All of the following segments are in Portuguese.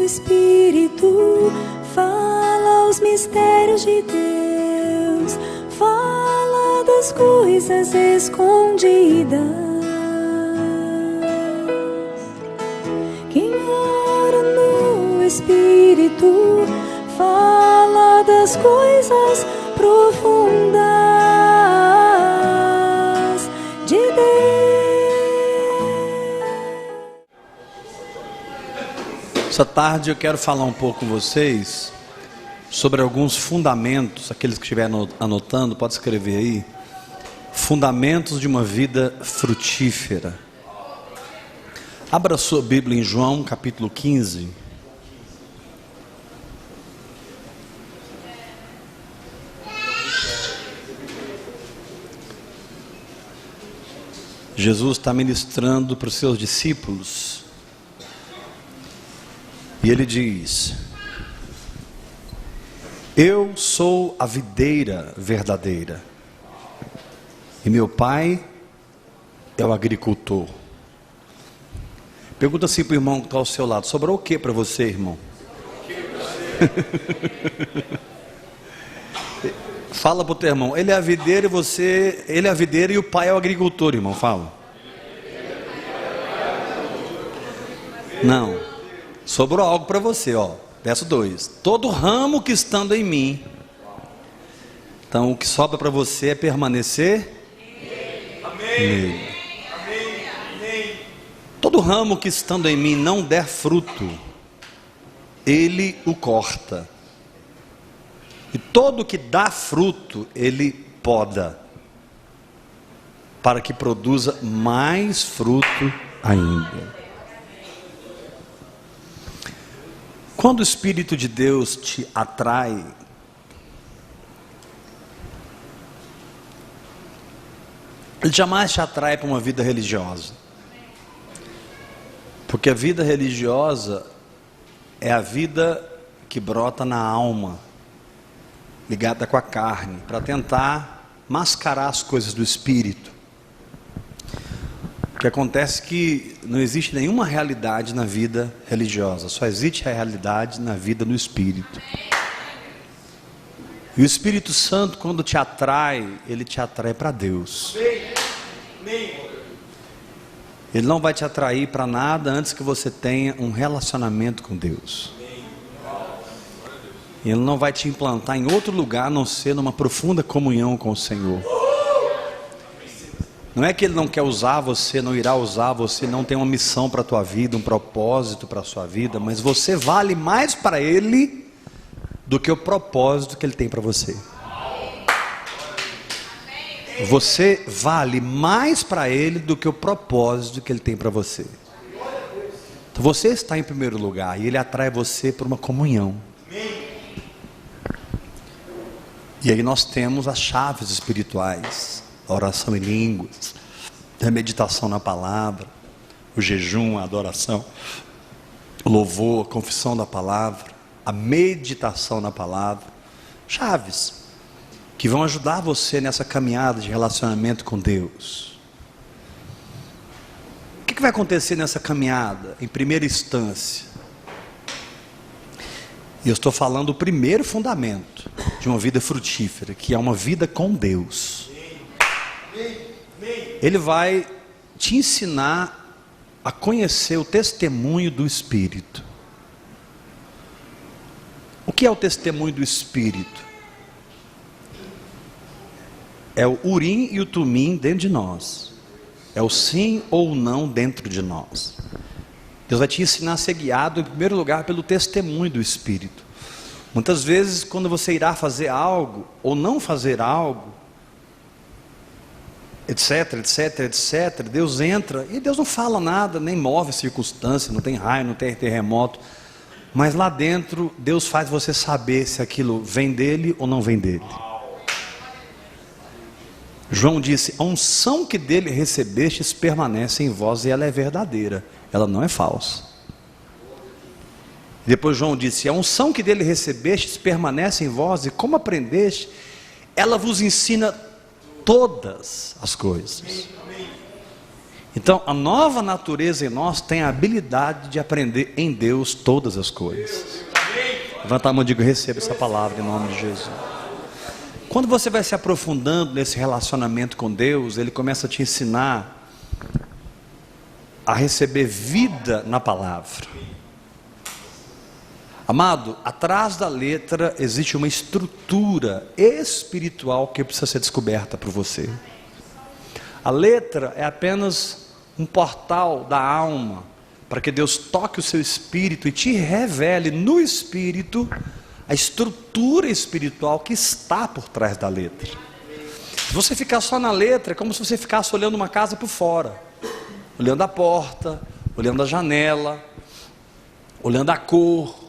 Espírito fala os mistérios de Deus, fala das coisas escondidas. Quem ora no Espírito fala das coisas profundas de Deus. Essa tarde eu quero falar um pouco com vocês sobre alguns fundamentos. Aqueles que estiverem anotando, pode escrever aí. Fundamentos de uma vida frutífera. Abra a sua Bíblia em João capítulo 15. Jesus está ministrando para os seus discípulos. E ele diz: eu sou a videira verdadeira, e meu pai é o agricultor. Pergunta assim para o irmão que está ao seu lado: sobrou o que para você, irmão? Fala para o teu irmão: ele é a videira e você, ele é a videira e o pai é o agricultor, irmão. Fala. Não. Sobrou algo para você, ó. Verso 2: todo ramo que estando em mim. Então o que sobra para você é permanecer nele. Todo ramo que estando em mim não der fruto, ele o corta. E todo que dá fruto, ele poda, para que produza mais fruto ainda. Quando o Espírito de Deus te atrai, ele jamais te atrai para uma vida religiosa. Porque a vida religiosa é a vida que brota na alma, ligada com a carne, para tentar mascarar as coisas do Espírito. O que acontece é que não existe nenhuma realidade na vida religiosa, só existe a realidade na vida no Espírito. E o Espírito Santo, quando te atrai, ele te atrai para Deus. Ele não vai te atrair para nada antes que você tenha um relacionamento com Deus. Ele não vai te implantar em outro lugar a não ser numa profunda comunhão com o Senhor. Não é que ele não quer usar você, não irá usar você, não tem uma missão para a tua vida, um propósito para a sua vida, mas você vale mais para ele do que o propósito que ele tem para você. Você vale mais para ele do que o propósito que ele tem para você. Então você está em primeiro lugar e ele atrai você por uma comunhão. E aí nós temos as chaves espirituais: a oração em línguas, a meditação na palavra, o jejum, a adoração, o louvor, a confissão da palavra, a meditação na palavra. Chaves que vão ajudar você nessa caminhada de relacionamento com Deus. O que vai acontecer nessa caminhada? Em primeira instância, e eu estou falando do primeiro fundamento de uma vida frutífera, que é uma vida com Deus. Ele vai te ensinar a conhecer o testemunho do Espírito. O que é o testemunho do Espírito? É o Urim e o Tumim dentro de nós. É o sim ou não dentro de nós. Deus vai te ensinar a ser guiado em primeiro lugar pelo testemunho do Espírito. Muitas vezes quando você irá fazer algo ou não fazer algo, etc, etc, etc, Deus entra e Deus não fala nada, nem move a circunstância, não tem raio, não tem terremoto, mas lá dentro Deus faz você saber se aquilo vem dele ou não vem dele. João disse: a unção que dele recebestes permanece em vós e ela é verdadeira, ela não é falsa. Depois João disse: a unção que dele recebestes permanece em vós e como aprendeste, ela vos ensina todas as coisas. Então, a nova natureza em nós tem a habilidade de aprender em Deus todas as coisas. Levanta a mão e diga: receba essa palavra em nome de Jesus. Quando você vai se aprofundando nesse relacionamento com Deus, Ele começa a te ensinar a receber vida na palavra. Amado, atrás da letra existe uma estrutura espiritual que precisa ser descoberta por você. A letra é apenas um portal da alma, para que Deus toque o seu espírito e te revele no espírito a estrutura espiritual que está por trás da letra. Se você ficar só na letra, é como se você ficasse olhando uma casa por fora, olhando a porta, olhando a janela, olhando a cor,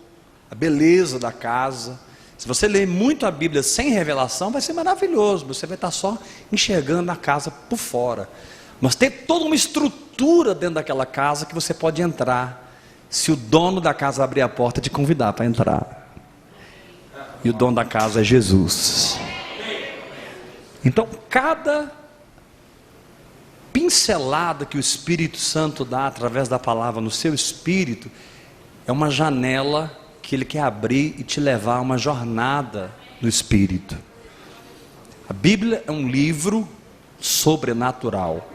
a beleza da casa. Se você ler muito a Bíblia sem revelação, vai ser maravilhoso, você vai estar só enxergando a casa por fora. Mas tem toda uma estrutura dentro daquela casa que você pode entrar, se o dono da casa abrir a porta e te convidar para entrar. E o dono da casa é Jesus. Então, cada pincelada que o Espírito Santo dá através da palavra no seu espírito é uma janela que Ele quer abrir e te levar a uma jornada no espírito. A Bíblia é um livro sobrenatural.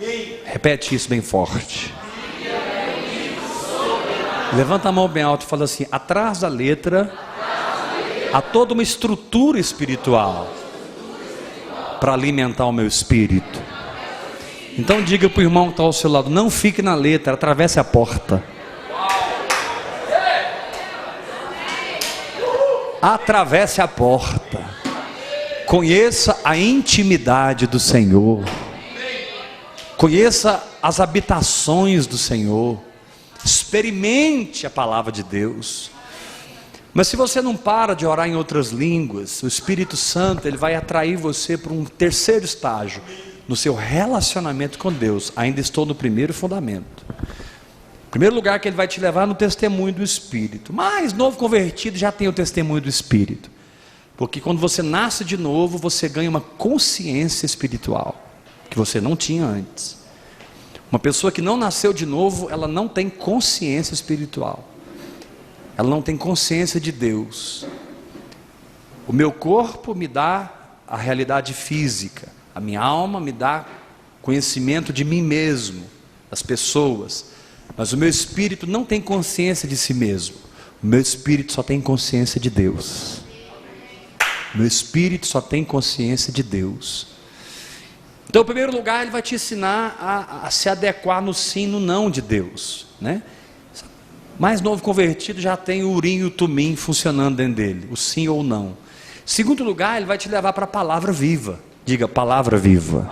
Repete isso bem forte. Levanta a mão bem alto e fala assim: atrás da letra há toda uma estrutura espiritual para alimentar o meu espírito. Então diga para o irmão que está ao seu lado: não fique na letra, atravesse a porta. Atravesse a porta. Conheça a intimidade do Senhor. Conheça as habitações do Senhor. Experimente a palavra de Deus. Mas se você não para de orar em outras línguas, o Espírito Santo ele vai atrair você para um terceiro estágio no seu relacionamento com Deus. Ainda estou no primeiro fundamento. O primeiro lugar que ele vai te levar no testemunho do Espírito. Mas novo convertido já tem o testemunho do Espírito. Porque quando você nasce de novo, você ganha uma consciência espiritual que você não tinha antes. Uma pessoa que não nasceu de novo, ela não tem consciência espiritual. Ela não tem consciência de Deus. O meu corpo me dá a realidade física. A minha alma me dá conhecimento de mim mesmo, das pessoas. Mas o meu espírito não tem consciência de si mesmo. O meu espírito só tem consciência de Deus. O meu espírito só tem consciência de Deus. Então, em primeiro lugar, ele vai te ensinar a se adequar no sim e no não de Deus, né? Mais novo convertido já tem o urim e o tumim funcionando dentro dele, o sim ou não. Em segundo lugar, ele vai te levar para a palavra viva. Diga, palavra viva.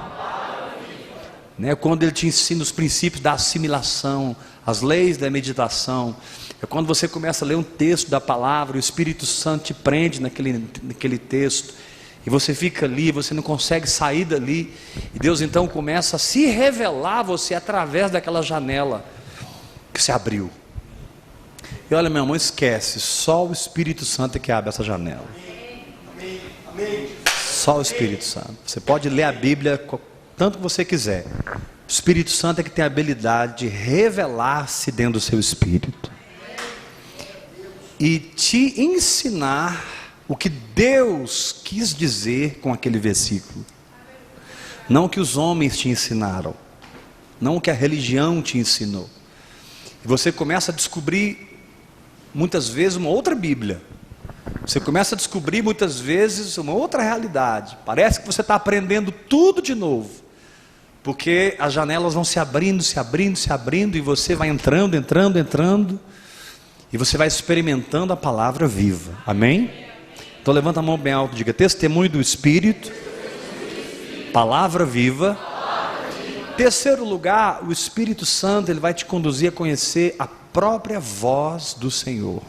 Né? Quando ele te ensina os princípios da assimilação, as leis da meditação. É quando você começa a ler um texto da palavra, o Espírito Santo te prende naquele texto, e você fica ali, você não consegue sair dali, e Deus então começa a se revelar a você através daquela janela que se abriu. E olha, meu irmão, esquece, só o Espírito Santo é que abre essa janela. Só o Espírito Santo. Você pode ler a Bíblia tanto que você quiser. O Espírito Santo é que tem a habilidade de revelar-se dentro do seu espírito e te ensinar o que Deus quis dizer com aquele versículo. Não o que os homens te ensinaram, não o que a religião te ensinou. E você começa a descobrir muitas vezes uma outra Bíblia. Você começa a descobrir muitas vezes uma outra realidade. Parece que você está aprendendo tudo de novo, porque as janelas vão se abrindo, se abrindo, se abrindo, e você vai entrando, e você vai experimentando a palavra viva. Amém? Então levanta a mão bem alto e diga: testemunho do Espírito, palavra viva. Terceiro lugar, o Espírito Santo ele vai te conduzir a conhecer a própria voz do Senhor.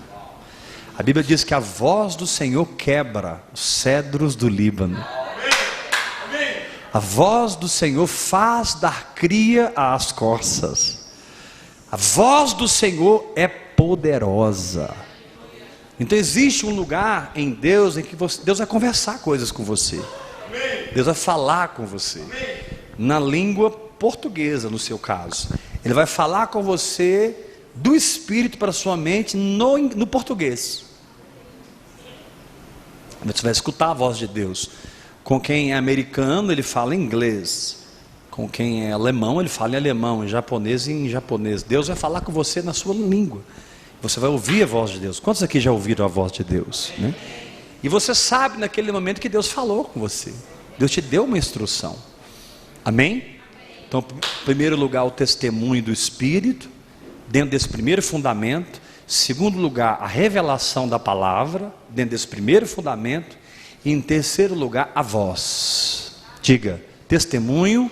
A Bíblia diz que a voz do Senhor quebra os cedros do Líbano. A voz do Senhor faz dar cria às corças. A voz do Senhor é poderosa. Então existe um lugar em Deus em que Deus vai conversar coisas com você. Deus vai falar com você na língua portuguesa, no seu caso. Ele vai falar com você do Espírito para a sua mente no português. Você vai escutar a voz de Deus. Com quem é americano, ele fala em inglês. Com quem é alemão, ele fala em alemão, em japonês. Deus vai falar com você na sua língua. Você vai ouvir a voz de Deus. Quantos aqui já ouviram a voz de Deus, né? E você sabe naquele momento que Deus falou com você. Deus te deu uma instrução. Amém? Então, em primeiro lugar, o testemunho do Espírito, dentro desse primeiro fundamento. Segundo lugar, a revelação da palavra, dentro desse primeiro fundamento. E em terceiro lugar, a voz. Diga, testemunho,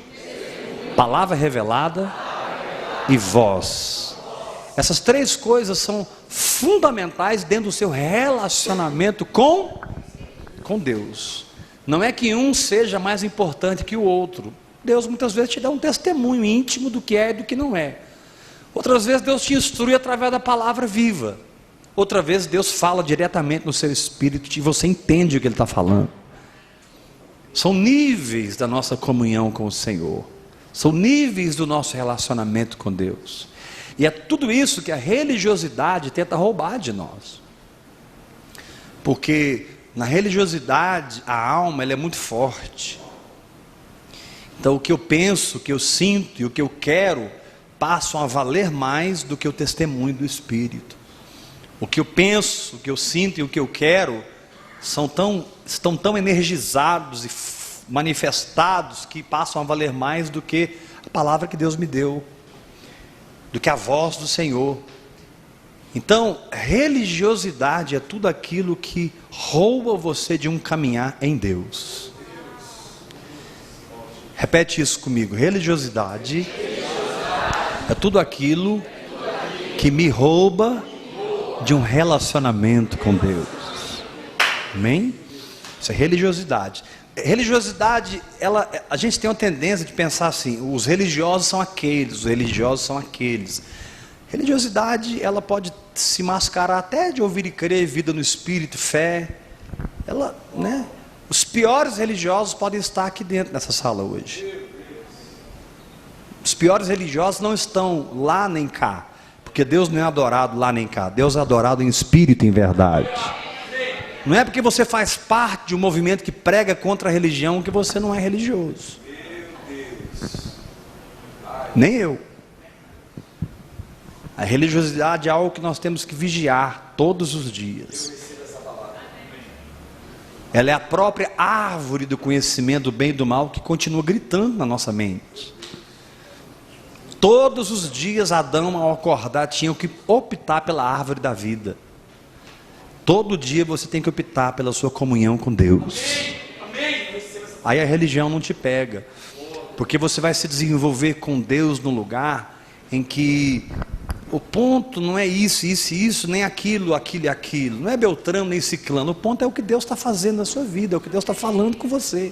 palavra revelada e voz. Essas três coisas são fundamentais dentro do seu relacionamento com Deus. Não é que um seja mais importante que o outro. Deus muitas vezes te dá um testemunho íntimo do que é e do que não é. Outras vezes Deus te instrui através da palavra viva. Outra vez Deus fala diretamente no seu espírito e você entende o que Ele está falando. São níveis da nossa comunhão com o Senhor. São níveis do nosso relacionamento com Deus. E é tudo isso que a religiosidade tenta roubar de nós. Porque na religiosidade a alma ela é muito forte. Então o que eu penso, o que eu sinto e o que eu quero passam a valer mais do que o testemunho do Espírito. O que eu penso, o que eu sinto e o que eu quero estão tão energizados e manifestados que passam a valer mais do que a palavra que Deus me deu, do que a voz do Senhor. Então, religiosidade é tudo aquilo que rouba você de um caminhar em Deus. Repete isso comigo. Religiosidade é tudo aquilo que me rouba de um relacionamento com Deus. Amém? Isso é religiosidade. Religiosidade, a gente tem uma tendência de pensar assim: os religiosos são aqueles, os religiosos são aqueles. Religiosidade, ela pode se mascarar até de ouvir e crer, vida no Espírito, fé. Os piores religiosos podem estar aqui dentro dessa sala hoje. Os piores religiosos não estão lá nem cá, porque Deus não é adorado lá nem cá. Deus é adorado em espírito e em verdade. Não é porque você faz parte de um movimento que prega contra a religião que você não é religioso. Nem eu. A religiosidade é algo que nós temos que vigiar todos os dias. Ela é a própria árvore do conhecimento do bem e do mal que continua gritando na nossa mente. Todos os dias Adão, ao acordar, tinha que optar pela árvore da vida. Todo dia você tem que optar pela sua comunhão com Deus. Aí a religião não te pega, porque você vai se desenvolver com Deus no lugar em que o ponto não é isso, nem aquilo e aquilo. Não é Beltrano nem Ciclano. O ponto é o que Deus está fazendo na sua vida, é o que Deus está falando com você.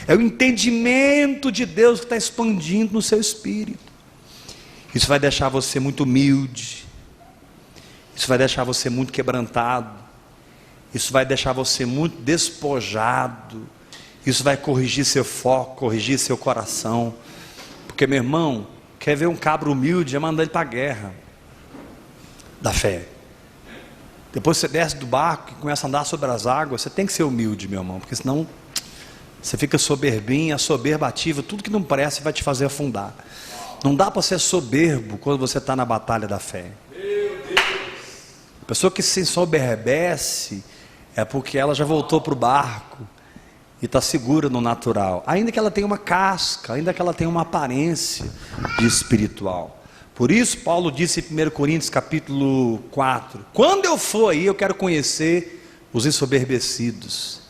É o entendimento de Deus que está expandindo no seu espírito. Isso vai deixar você muito humilde. Isso vai deixar você muito quebrantado. Isso vai deixar você muito despojado. Isso vai corrigir seu foco, corrigir seu coração. Porque, meu irmão, quer ver um cabra humilde, é mandar ele para a guerra da fé. Depois você desce do barco e começa a andar sobre as águas. Você tem que ser humilde, meu irmão, porque senão você fica soberbinho. A soberba ativa tudo que não presta vai te fazer afundar. Não dá para ser soberbo quando você está na batalha da fé. A pessoa que se ensoberbece é porque ela já voltou para o barco e está segura no natural, ainda que ela tenha uma casca, ainda que ela tenha uma aparência de espiritual. Por isso Paulo disse em 1 Coríntios capítulo 4, quando eu for aí eu quero conhecer os ensoberbecidos.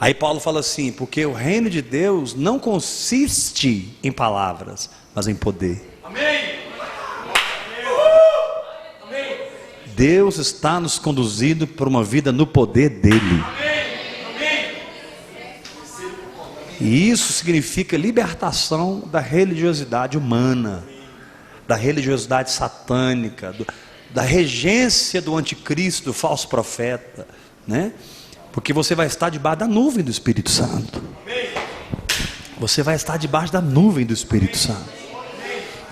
Aí Paulo fala assim, porque o reino de Deus não consiste em palavras, mas em poder. Amém. Deus está nos conduzindo para uma vida no poder dele. E isso significa libertação da religiosidade humana, da religiosidade satânica, da regência do anticristo, do falso profeta, né? Porque você vai estar debaixo da nuvem do Espírito Santo. Você vai estar debaixo da nuvem do Espírito Santo.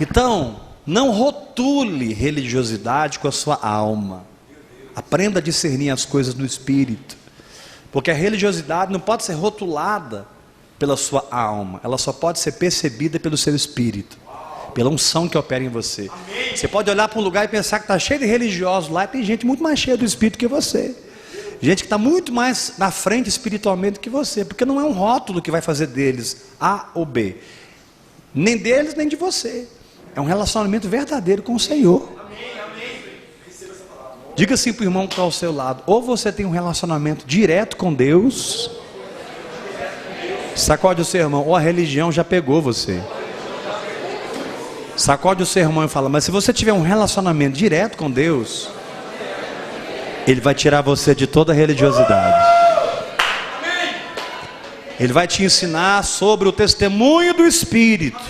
Então, não rotule religiosidade com a sua alma. Aprenda a discernir as coisas no espírito. Porque a religiosidade não pode ser rotulada pela sua alma. Ela só pode ser percebida pelo seu espírito, pela unção que opera em você. Você pode olhar para um lugar e pensar que está cheio de religiosos lá, e tem gente muito mais cheia do espírito que você. Gente que está muito mais na frente espiritualmente que você. Porque não é um rótulo que vai fazer deles A ou B. Nem deles, nem de você. É um relacionamento verdadeiro com o Senhor. Diga assim para o irmão que está ao seu lado: ou você tem um relacionamento direto com Deus, sacode o seu irmão, ou a religião já pegou você. Sacode o seu irmão e fala: mas se você tiver um relacionamento direto com Deus, Ele vai tirar você de toda a religiosidade. Ele vai te ensinar sobre o testemunho do Espírito.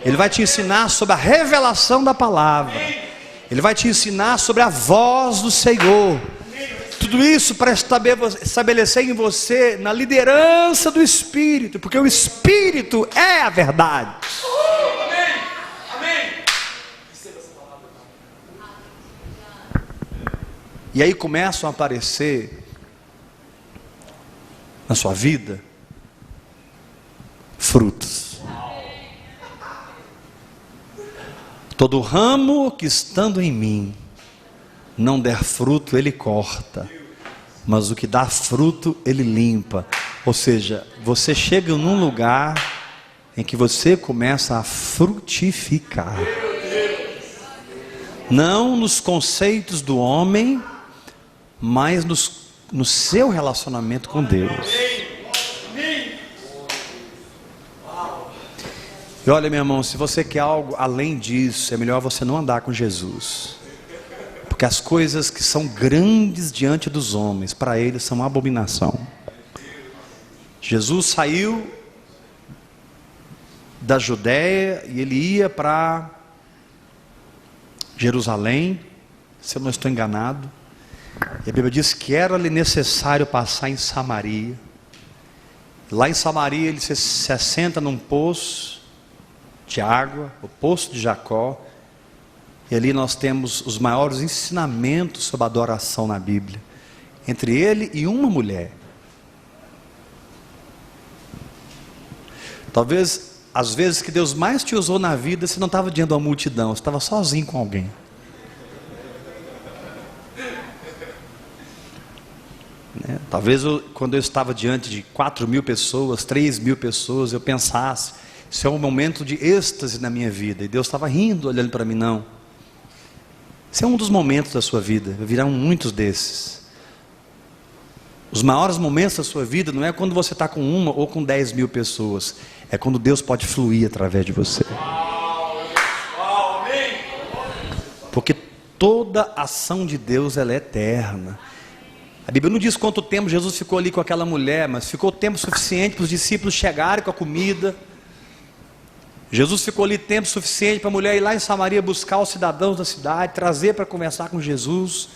Ele vai te ensinar sobre a revelação da palavra. Ele vai te ensinar sobre a voz do Senhor. Tudo isso para estabelecer em você na liderança do Espírito, porque o Espírito é a verdade. E aí começam a aparecer na sua vida frutos. Todo ramo que estando em mim não der fruto, ele corta, mas o que dá fruto, ele limpa. Ou seja, você chega num lugar em que você começa a frutificar. Não nos conceitos do homem, mas no seu relacionamento com Deus. E olha, meu irmão, se você quer algo além disso, é melhor você não andar com Jesus. Porque as coisas que são grandes diante dos homens, para eles são uma abominação. Jesus saiu da Judéia e ele ia para Jerusalém, se eu não estou enganado. E a Bíblia diz que era-lhe necessário passar em Samaria. Lá em Samaria ele se assenta num poço de água, o poço de Jacó. E ali nós temos os maiores ensinamentos sobre adoração na Bíblia, entre ele e uma mulher. Talvez as vezes que Deus mais te usou na vida, você não estava diante de uma multidão, você estava sozinho com alguém. Talvez quando eu estava diante de 4.000 pessoas, 3.000 pessoas, eu pensasse: isso é um momento de êxtase na minha vida. E Deus estava rindo, olhando para mim. Não. Esse é um dos momentos da sua vida. Virão muitos desses. Os maiores momentos da sua vida não é quando você está com 1 ou com 10.000 pessoas. É quando Deus pode fluir através de você. Porque toda ação de Deus, ela é eterna. A Bíblia não diz quanto tempo Jesus ficou ali com aquela mulher, mas ficou tempo suficiente para os discípulos chegarem com a comida. Jesus ficou ali tempo suficiente para a mulher ir lá em Samaria buscar os cidadãos da cidade, trazer para conversar com Jesus.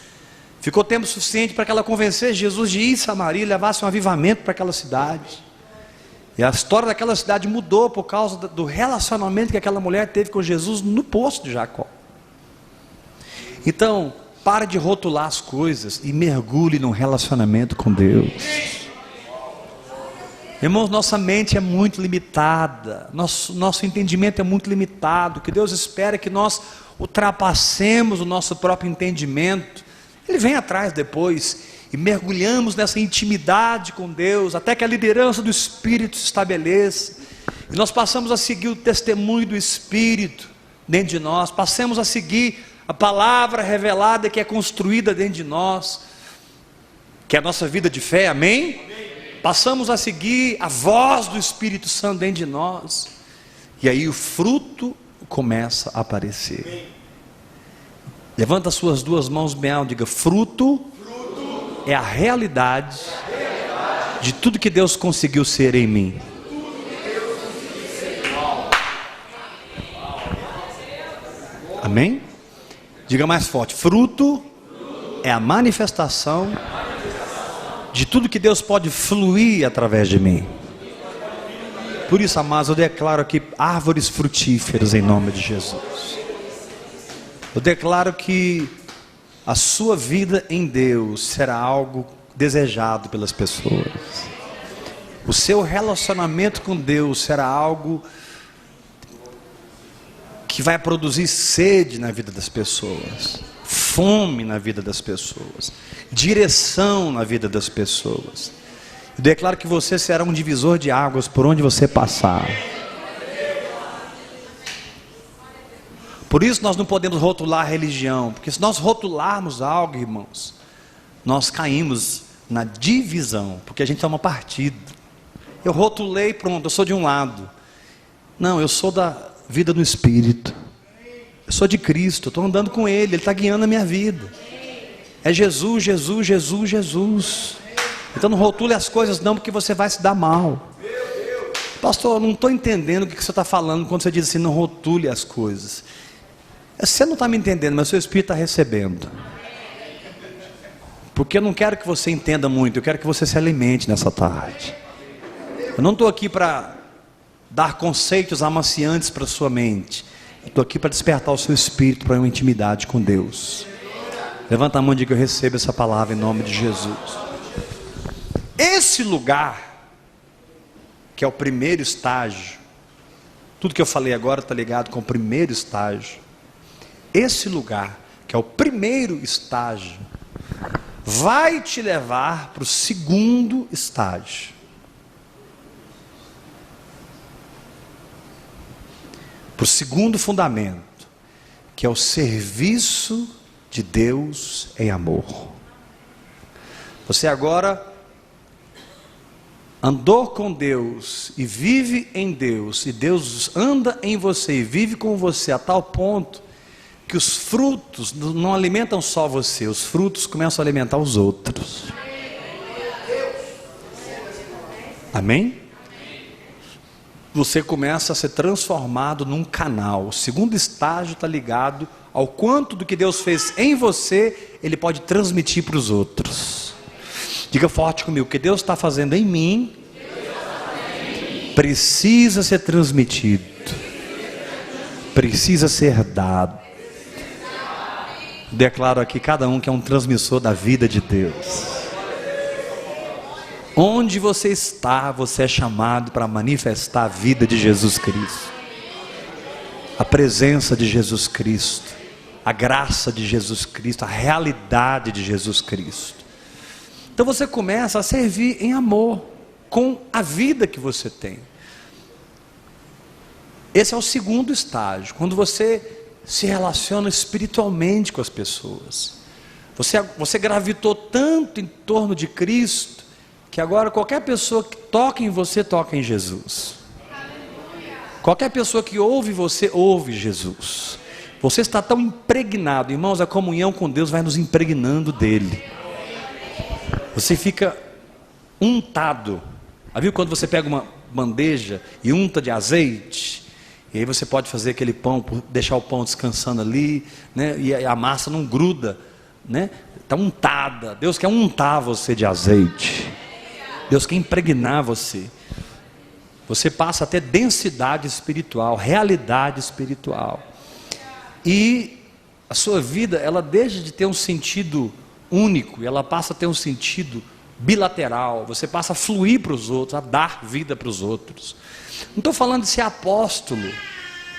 Ficou tempo suficiente para que ela convencesse Jesus de ir em Samaria e levasse um avivamento para aquela cidade. E a história daquela cidade mudou por causa do relacionamento que aquela mulher teve com Jesus no poço de Jacó. Então, pare de rotular as coisas e mergulhe num relacionamento com Deus. Irmãos, nossa mente é muito limitada, nosso entendimento é muito limitado. O que Deus espera é que nós ultrapassemos o nosso próprio entendimento. Ele vem atrás depois e mergulhamos nessa intimidade com Deus, até que a liderança do Espírito se estabeleça, e nós passamos a seguir o testemunho do Espírito dentro de nós, passemos a seguir a palavra revelada que é construída dentro de nós, que é a nossa vida de fé, amém? Passamos a seguir a voz do Espírito Santo dentro de nós, e aí o fruto começa a aparecer. Levanta as suas duas mãos bem alto, diga: fruto é a realidade de tudo que Deus conseguiu ser em mim. Amém? Diga mais forte: fruto é a manifestação de tudo que Deus pode fluir através de mim. Por isso, amados, eu declaro aqui árvores frutíferas em nome de Jesus. Eu declaro que a sua vida em Deus será algo desejado pelas pessoas. O seu relacionamento com Deus será algo que vai produzir sede na vida das pessoas, fome na vida das pessoas, direção na vida das pessoas. Eu declaro que você será um divisor de águas por onde você passar. Por isso nós não podemos rotular a religião, porque se nós rotularmos algo, irmãos, nós caímos na divisão, porque a gente toma partido. Eu rotulei, pronto, eu sou de um lado. Não, eu sou da vida do Espírito. Eu sou de Cristo, eu estou andando com Ele, Ele está guiando a minha vida. É Jesus, Jesus, Jesus, Jesus. Então não rotule as coisas não, porque você vai se dar mal. Pastor, eu não estou entendendo o que você está falando quando você diz assim, não rotule as coisas. Você não está me entendendo, mas o seu Espírito está recebendo. Porque eu não quero que você entenda muito, eu quero que você se alimente nessa tarde. Eu não estou aqui para dar conceitos amaciantes para a sua mente. Eu estou aqui para despertar o seu espírito para uma intimidade com Deus. Levanta a mão e diga: eu recebo essa palavra em nome de Jesus. Esse lugar, que é o primeiro estágio, tudo que eu falei agora está ligado com o primeiro estágio. Esse lugar, que é o primeiro estágio, vai te levar para o segundo estágio. Para o segundo fundamento, que é o serviço de Deus em amor. Você agora andou com Deus e vive em Deus, e Deus anda em você e vive com você a tal ponto que os frutos não alimentam só você, os frutos começam a alimentar os outros. Amém? Você começa a ser transformado num canal. O segundo estágio está ligado ao quanto do que Deus fez em você, Ele pode transmitir para os outros. Diga forte comigo: o que Deus está fazendo em mim precisa ser transmitido, precisa ser dado. Declaro aqui cada um que é um transmissor da vida de Deus. Onde você está, você é chamado para manifestar a vida de Jesus Cristo, a presença de Jesus Cristo, a graça de Jesus Cristo, a realidade de Jesus Cristo. Então você começa a servir em amor, com a vida que você tem. Esse é o segundo estágio, quando você se relaciona espiritualmente com as pessoas. Você gravitou tanto em torno de Cristo, que agora qualquer pessoa que toca em você, toca em Jesus. Qualquer pessoa que ouve você, ouve Jesus. Você está tão impregnado, irmãos, a comunhão com Deus vai nos impregnando dele. Você fica untado. Viu quando você pega uma bandeja e unta de azeite? E aí você pode fazer aquele pão, deixar o pão descansando ali, né? E a massa não gruda, né? Está untada. Deus quer untar você de azeite. Deus quer impregnar você. Você passa a ter densidade espiritual, realidade espiritual. E a sua vida, ela deixa de ter um sentido único, e ela passa a ter um sentido bilateral. Você passa a fluir para os outros, a dar vida para os outros. Não estou falando de ser apóstolo,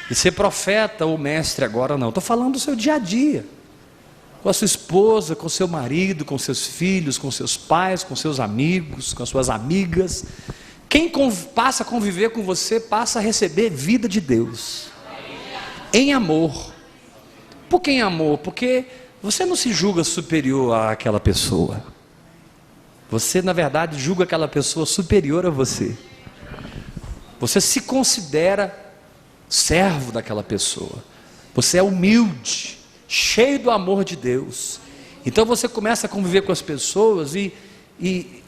de ser profeta ou mestre agora, não. Estou falando do seu dia a dia, com a sua esposa, com o seu marido, com seus filhos, com seus pais, com seus amigos, com as suas amigas. Quem passa a conviver com você, passa a receber vida de Deus, em amor. Por que em amor? Porque você não se julga superior àquela pessoa. Você, na verdade, julga aquela pessoa superior a você. Você se considera servo daquela pessoa. Você é humilde, cheio do amor de Deus. Então você começa a conviver com as pessoas e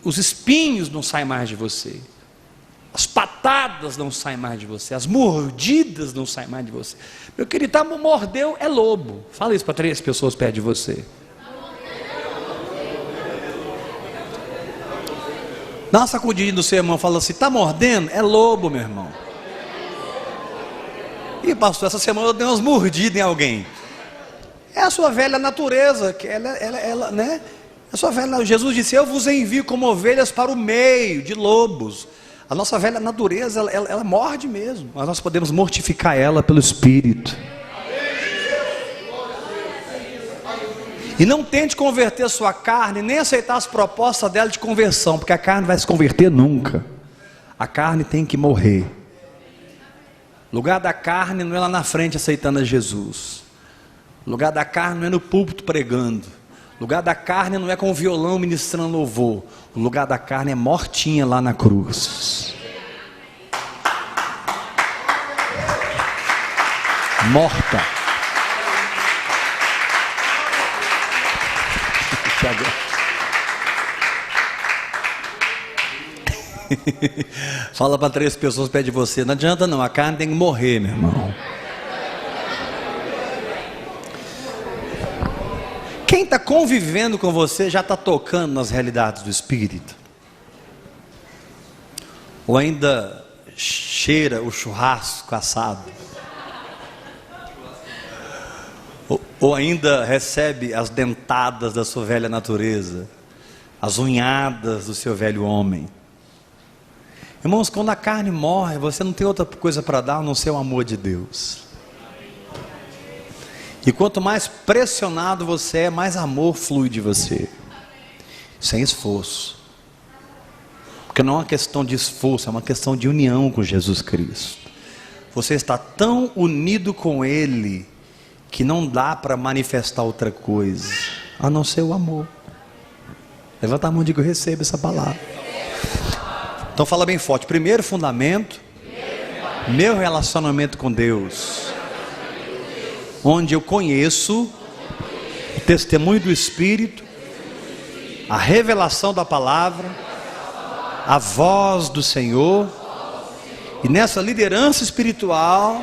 os espinhos não saem mais de você. As patadas não saem mais de você. As mordidas não saem mais de você. Meu querido, mordeu é lobo. Fala isso para 3 pessoas perto de você. Dá uma sacudidinha do seu irmão, fala assim: está mordendo? É lobo, meu irmão. E pastor, essa semana eu dei umas mordidas em alguém. É a sua velha natureza, que ela, né? A sua velha, Jesus disse: eu vos envio como ovelhas para o meio de lobos. A nossa velha natureza, ela morde mesmo, mas nós podemos mortificar ela pelo Espírito. E não tente converter a sua carne, nem aceitar as propostas dela de conversão, porque a carne vai se converter nunca. A carne tem que morrer. O lugar da carne não é lá na frente aceitando a Jesus. O lugar da carne não é no púlpito pregando. O lugar da carne não é com o violão ministrando louvor. O lugar da carne é mortinha lá na cruz. Morta. Fala para 3 pessoas perto de você: não adianta não, a carne tem que morrer, meu irmão. Quem está convivendo com você já está tocando nas realidades do Espírito? Ou ainda cheira o churrasco assado? Ou ainda recebe as dentadas da sua velha natureza, as unhadas do seu velho homem? Irmãos, quando a carne morre, você não tem outra coisa para dar a não ser o amor de Deus. E quanto mais pressionado você é, mais amor flui de você, sem esforço. Porque não é uma questão de esforço, é uma questão de união com Jesus Cristo. Você está tão unido com Ele, que não dá para manifestar outra coisa, a não ser o amor. Levanta a mão e diga: eu recebo essa palavra. Então fala bem forte: primeiro fundamento, meu relacionamento com Deus, onde eu conheço o testemunho do Espírito, a revelação da palavra, a voz do Senhor, e nessa liderança espiritual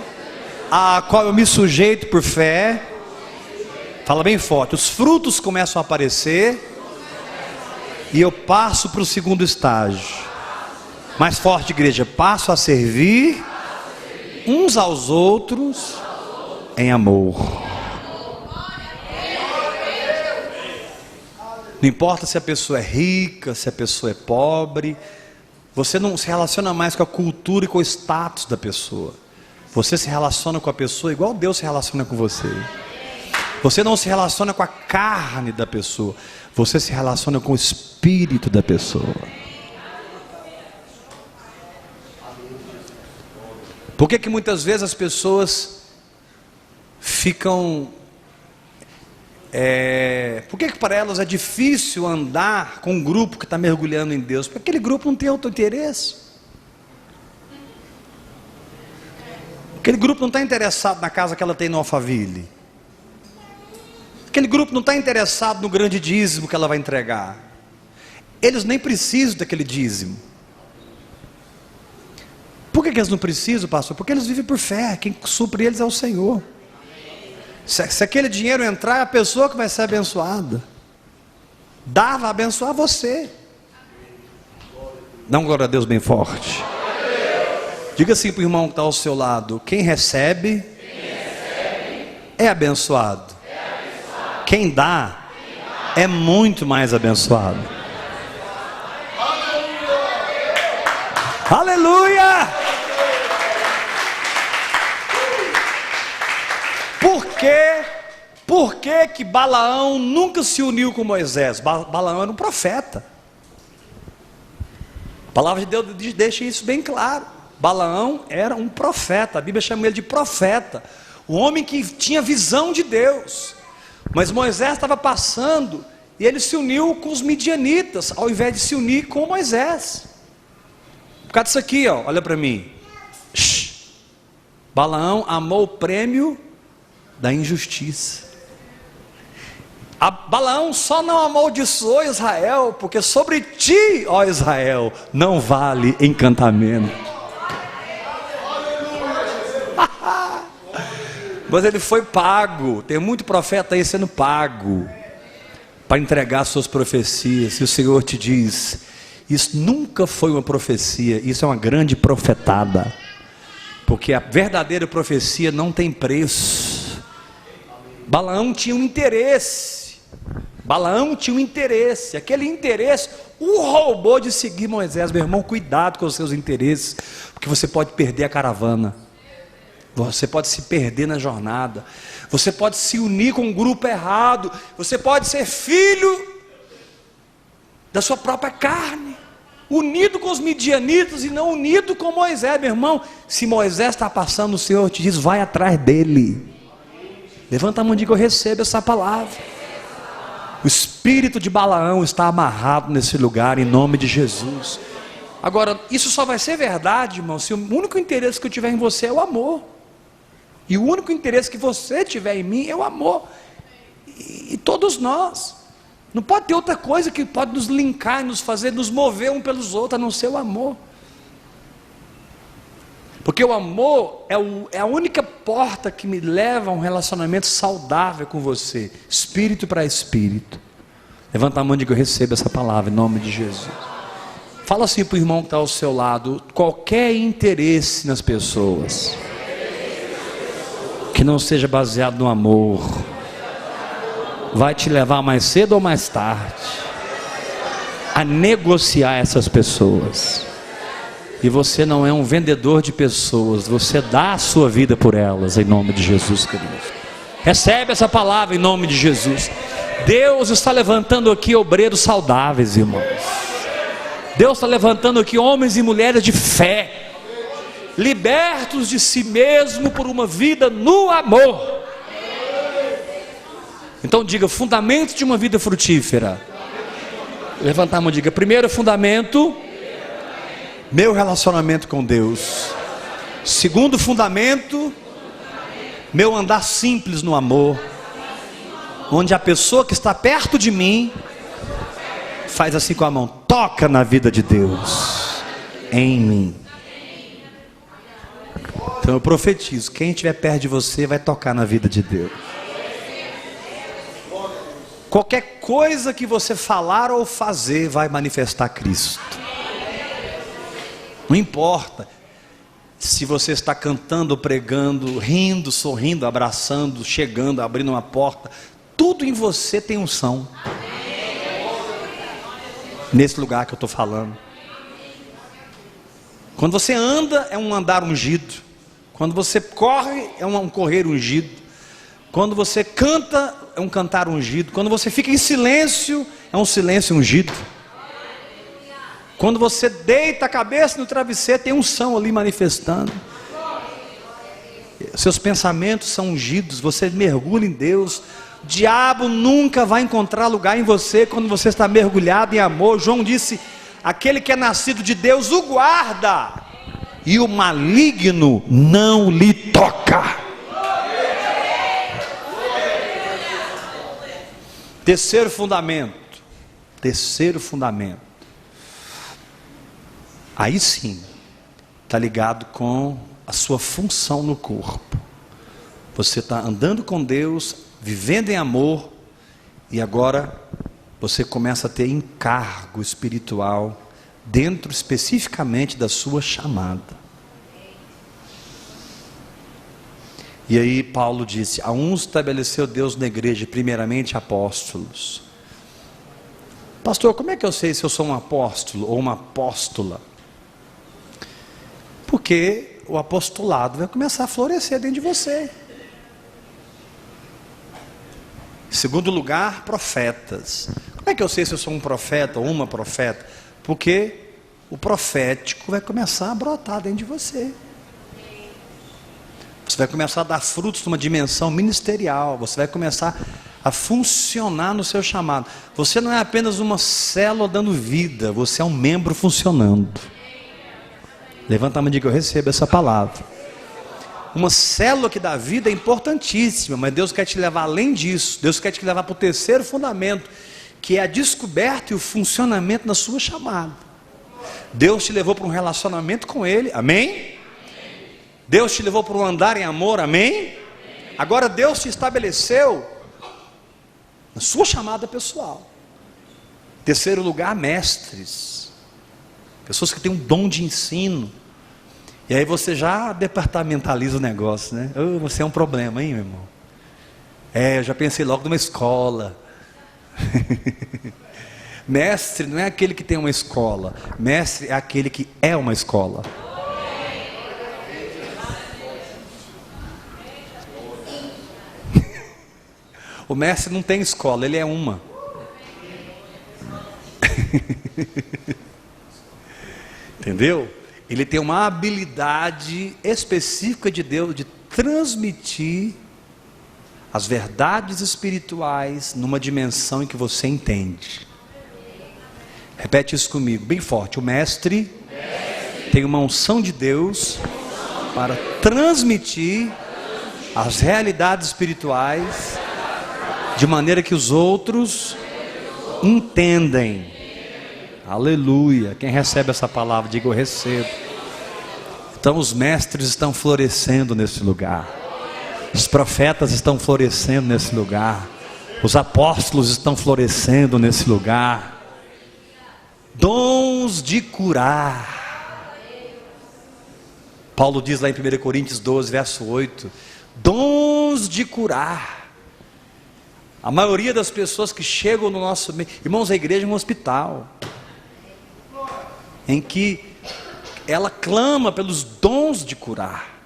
a qual eu me sujeito por fé, fala bem forte, os frutos começam a aparecer, e eu passo para o segundo estágio. Mais forte, igreja: passo a servir uns aos outros em amor. Não importa se a pessoa é rica, se a pessoa é pobre, você não se relaciona mais com a cultura e com o status da pessoa. Você se relaciona com a pessoa igual Deus se relaciona com você. Você não se relaciona com a carne da pessoa, você se relaciona com o espírito da pessoa. Por que muitas vezes as pessoas ficam... por que para elas é difícil andar com um grupo que está mergulhando em Deus? Porque aquele grupo não tem outro interesse. Aquele grupo não está interessado na casa que ela tem no Alphaville. Aquele grupo não está interessado no grande dízimo que ela vai entregar. Eles nem precisam daquele dízimo. Por que eles não precisam, pastor? Porque eles vivem por fé. Quem supre eles é o Senhor. Se aquele dinheiro entrar, é a pessoa que vai ser abençoada. Vai abençoar você. Dá um glória a Deus bem forte. Diga assim para o irmão que está ao seu lado: quem recebe, é abençoado. Quem dá é muito mais abençoado. Aleluia! Por que Balaão nunca se uniu com Moisés? Balaão era um profeta. A palavra de Deus deixa isso bem claro. Balaão era um profeta, a Bíblia chama ele de profeta, o homem que tinha visão de Deus. Mas Moisés estava passando e ele se uniu com os midianitas, ao invés de se unir com Moisés. Por causa disso aqui, ó, olha para mim. Balaão amou o prêmio da injustiça. Balaão só não amaldiçoou Israel, porque sobre ti, ó Israel, não vale encantamento. Mas ele foi pago. Tem muito profeta aí sendo pago para entregar suas profecias. E o Senhor te diz Isso nunca foi uma profecia, isso é uma grande profetada. Porque a verdadeira profecia não tem preço. Balaão tinha um interesse. Aquele interesse o roubou de seguir Moisés. Meu irmão, cuidado com os seus interesses, porque você pode perder a caravana. Você pode se perder na jornada. Você pode se unir com um grupo errado. Você pode ser filho da sua própria carne, unido com os midianitas e não unido com Moisés. Meu irmão, se Moisés está passando, o Senhor te diz, vai atrás dele. Levanta a mão e diga, eu recebo essa palavra. O espírito de Balaão está amarrado nesse lugar, em nome de Jesus. Agora, isso só vai ser verdade, irmão, se o único interesse que eu tiver em você é o amor. E o único interesse que você tiver em mim é o amor. E todos nós. Não pode ter outra coisa que pode nos linkar, nos fazer, nos mover um pelos outros, a não ser o amor. Porque o amor é a única porta que me leva a um relacionamento saudável com você, espírito para espírito. Levanta a mão e diga, eu recebo essa palavra em nome de Jesus. Fala assim para o irmão que está ao seu lado, qualquer interesse nas pessoas que não seja baseado no amor, vai te levar mais cedo ou mais tarde a negociar essas pessoas. E você não é um vendedor de pessoas, você dá a sua vida por elas, em nome de Jesus Cristo. Recebe essa palavra em nome de Jesus. Deus está levantando aqui obreiros saudáveis, irmãos. Deus está levantando aqui homens e mulheres de fé, libertos de si mesmo por uma vida no amor. Então diga, fundamento de uma vida frutífera. Levanta a mão e diga, primeiro fundamento, meu relacionamento com Deus. Segundo fundamento, meu andar simples no amor, onde a pessoa que está perto de mim faz assim com a mão, toca na vida de Deus em mim. Então eu profetizo, quem estiver perto de você vai tocar na vida de Deus. Qualquer coisa que você falar ou fazer vai manifestar Cristo. Não importa se você está cantando, pregando, rindo, sorrindo, abraçando, chegando, abrindo uma porta, tudo em você tem unção. Nesse lugar que eu estou falando. Quando você anda, é um andar ungido. Quando você corre, é um correr ungido. Quando você canta, é um cantar ungido. Quando você fica em silêncio, é um silêncio ungido. Quando você deita a cabeça no travesseiro, tem unção ali manifestando. Seus pensamentos são ungidos, você mergulha em Deus. O diabo nunca vai encontrar lugar em você quando você está mergulhado em amor. João disse, aquele que é nascido de Deus o guarda, e o maligno não lhe toca. Terceiro fundamento. Aí sim, está ligado com a sua função no corpo. Você está andando com Deus, vivendo em amor, e agora você começa a ter encargo espiritual, dentro especificamente da sua chamada. E aí Paulo disse, a uns estabeleceu Deus na igreja, primeiramente apóstolos. Pastor, como é que eu sei se eu sou um apóstolo ou uma apóstola? Porque o apostolado vai começar a florescer dentro de você. Em segundo lugar, profetas. Como é que eu sei se eu sou um profeta ou uma profeta? Porque o profético vai começar a brotar dentro de você. Você vai começar a dar frutos numa dimensão ministerial. Você vai começar a funcionar no seu chamado. Você não é apenas uma célula dando vida, você é um membro funcionando. Levanta a mão e diga, eu recebo essa palavra. Uma célula que dá vida é importantíssima, mas Deus quer te levar além disso. Deus quer te levar para o terceiro fundamento, que é a descoberta e o funcionamento na sua chamada. Deus te levou para um relacionamento com Ele, amém? Deus te levou para um andar em amor, amém? Agora Deus te estabeleceu na sua chamada pessoal. Terceiro lugar, mestres. pessoas que têm um dom de ensino. E aí você já departamentaliza o negócio, né? Oh, você é um problema, hein, meu irmão? Eu já pensei logo numa escola. Mestre não é aquele que tem uma escola, mestre é aquele que é uma escola. O mestre não tem escola, ele é uma. Entendeu? Ele tem uma habilidade específica de Deus de transmitir as verdades espirituais numa dimensão em que você entende. Repete isso comigo, bem forte. O mestre tem uma unção de Deus para transmitir as realidades espirituais de maneira que os outros entendem. Aleluia. Quem recebe essa palavra, diga eu recebo. Então os mestres estão florescendo nesse lugar. Os profetas estão florescendo nesse lugar. Os apóstolos estão florescendo nesse lugar. Dons de curar. Paulo diz lá em 1 Coríntios 12, verso 8. Dons de curar. A maioria das pessoas que chegam no nosso meio, irmãos, a igreja é um hospital, em que ela clama pelos dons de curar.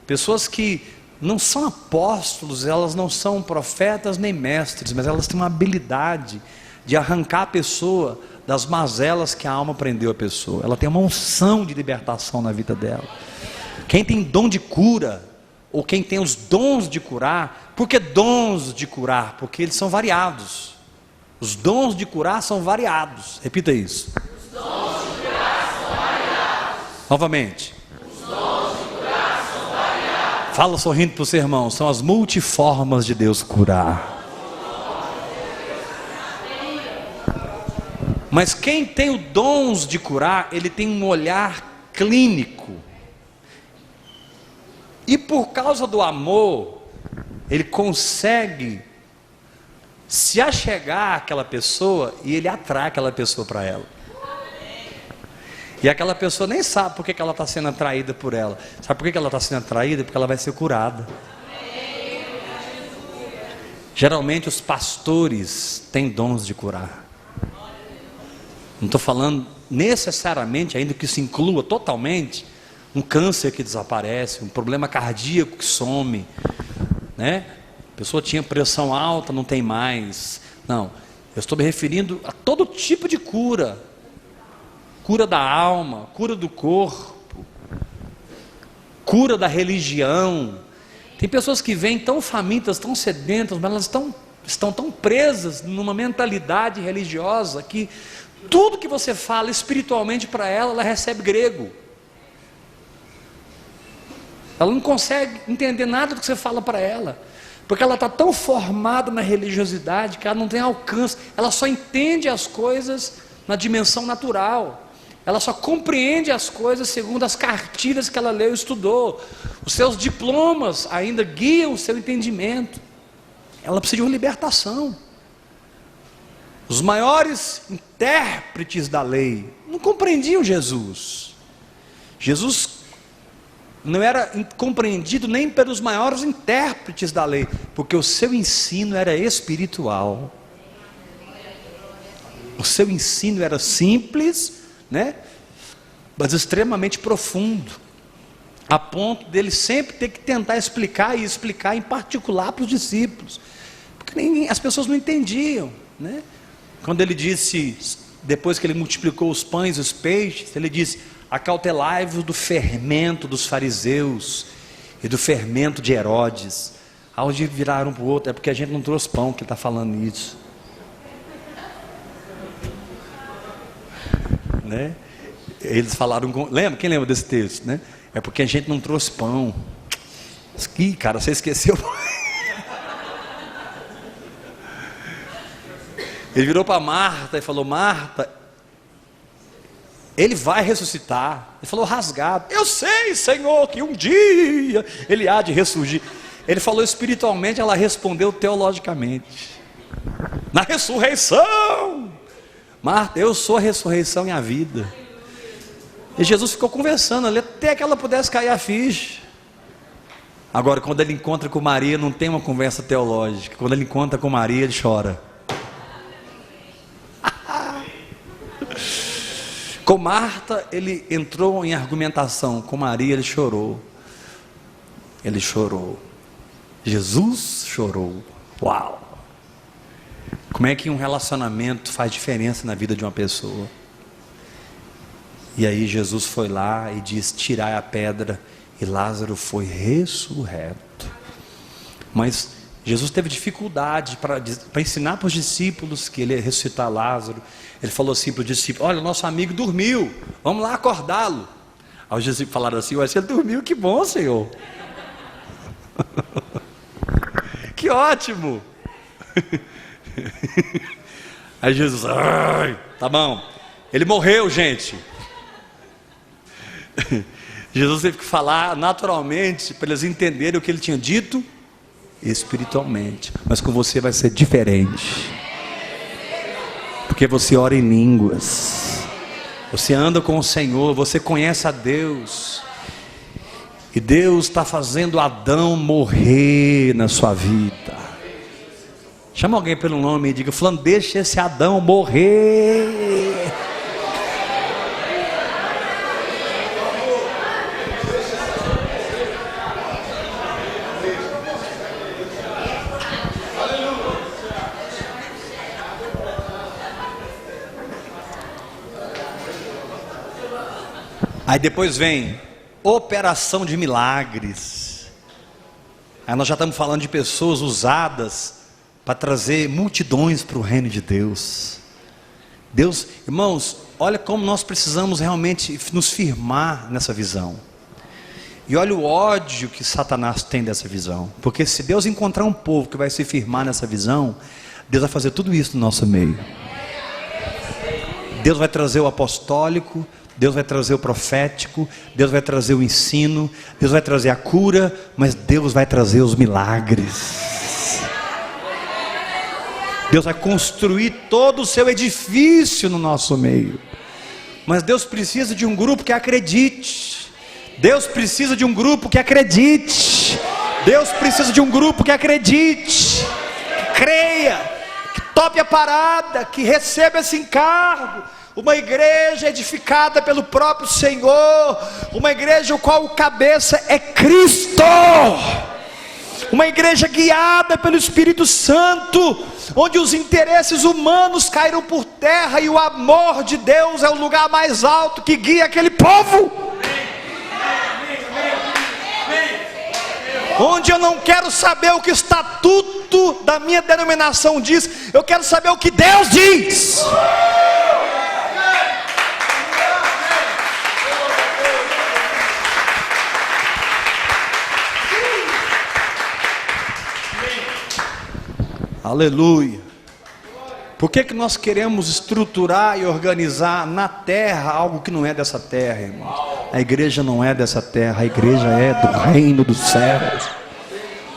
Pessoas que não são apóstolos, elas não são profetas nem mestres, mas elas têm uma habilidade de arrancar a pessoa das mazelas que a alma prendeu a pessoa. Ela tem uma unção de libertação na vida dela. Quem tem dom de cura, ou quem tem os dons de curar, por que dons de curar? Porque eles são variados. Os dons de curar são variados. Repita isso. Os dons de curar são variados. Novamente. Os dons de curar são variados. Fala sorrindo para o seu irmão. São as multiformas de Deus curar. Mas quem tem o dons de curar, ele tem um olhar clínico. E por causa do amor, ele consegue se achegar àquela pessoa e ele atrai aquela pessoa para ela. E aquela pessoa nem sabe por que ela está sendo atraída por ela. Sabe por que ela está sendo atraída? Porque ela vai ser curada. Geralmente os pastores têm dons de curar. Não estou falando necessariamente, ainda que isso inclua totalmente, um câncer que desaparece, um problema cardíaco que some, né? A pessoa tinha pressão alta, não tem mais. Não, eu estou me referindo a todo tipo de cura. Cura da alma, cura do corpo, cura da religião. Tem pessoas que vêm tão famintas, tão sedentas, mas elas estão tão presas numa mentalidade religiosa que tudo que você fala espiritualmente para ela, ela recebe grego. Ela não consegue entender nada do que você fala para ela, porque ela está tão formada na religiosidade que ela não tem alcance. Ela só entende as coisas na dimensão natural. Ela só compreende as coisas segundo as cartilhas que ela leu e estudou. Os seus diplomas ainda guiam o seu entendimento. Ela precisa de uma libertação. Os maiores intérpretes da lei não compreendiam Jesus. Jesus não era compreendido nem pelos maiores intérpretes da lei, porque o seu ensino era espiritual. O seu ensino era simples, né? Mas extremamente profundo, a ponto dele sempre ter que tentar explicar, e explicar em particular para os discípulos, porque as pessoas não entendiam, né? Quando ele disse, depois que ele multiplicou os pães e os peixes, ele disse: acautelai-vos do fermento dos fariseus e do fermento de Herodes. Ao de virar um para o outro, é porque a gente não trouxe pão que ele está falando isso, né? Eles falaram, lembra? Quem lembra desse texto, né? É porque a gente não trouxe pão. Ih, cara, você esqueceu. Ele virou para Marta e falou: Marta, ele vai ressuscitar. Ele falou rasgado: eu sei, Senhor, que um dia ele há de ressurgir. Ele falou espiritualmente, ela respondeu teologicamente: na ressurreição. Marta, eu sou a ressurreição e a vida. E Jesus ficou conversando ali até que ela pudesse cair a ficha. Agora, quando ele encontra com Maria, não tem uma conversa teológica. Quando ele encontra com Maria, ele chora. Com Marta, ele entrou em argumentação. Com Maria, ele chorou. Ele chorou. Jesus chorou. Uau! Como é que um relacionamento faz diferença na vida de uma pessoa? E aí Jesus foi lá e diz: tirai a pedra. E Lázaro foi ressurreto. Mas Jesus teve dificuldade para ensinar para os discípulos que ele ia ressuscitar Lázaro. Ele falou assim para os discípulos: olha, nosso amigo dormiu, vamos lá acordá-lo. Aí os discípulos falaram assim: ué, se ele dormiu, que bom, Senhor. Que ótimo. Aí Jesus: ai, tá bom, ele morreu, gente. Jesus teve que falar naturalmente para eles entenderem o que ele tinha dito espiritualmente. Mas com você vai ser diferente, porque você ora em línguas, você anda com o Senhor, você conhece a Deus, e Deus está fazendo Adão morrer na sua vida. Chama alguém pelo nome e diga: fulano, deixa esse Adão morrer. Aí depois vem operação de milagres. Aí nós já estamos falando de pessoas usadas para trazer multidões para o reino de Deus. Deus, irmãos, olha como nós precisamos realmente nos firmar nessa visão. E olha o ódio que Satanás tem dessa visão. Porque se Deus encontrar um povo que vai se firmar nessa visão, Deus vai fazer tudo isso no nosso meio. Deus vai trazer o apostólico, Deus vai trazer o profético, Deus vai trazer o ensino, Deus vai trazer a cura, mas Deus vai trazer os milagres. Deus vai construir todo o seu edifício no nosso meio. Mas Deus precisa de um grupo que acredite. Deus precisa de um grupo que acredite. Deus precisa de um grupo que acredite, que creia, que tope a parada, que receba esse encargo. Uma igreja edificada pelo próprio Senhor, uma igreja o qual o cabeça é Cristo, uma igreja guiada pelo Espírito Santo, onde os interesses humanos caíram por terra e o amor de Deus é o lugar mais alto que guia aquele povo. Onde eu não quero saber o que o estatuto da minha denominação diz, eu quero saber o que Deus diz. Aleluia. Por que nós queremos estruturar e organizar na terra algo que não é dessa terra, irmãos? A igreja não é dessa terra, a igreja é do reino dos céus.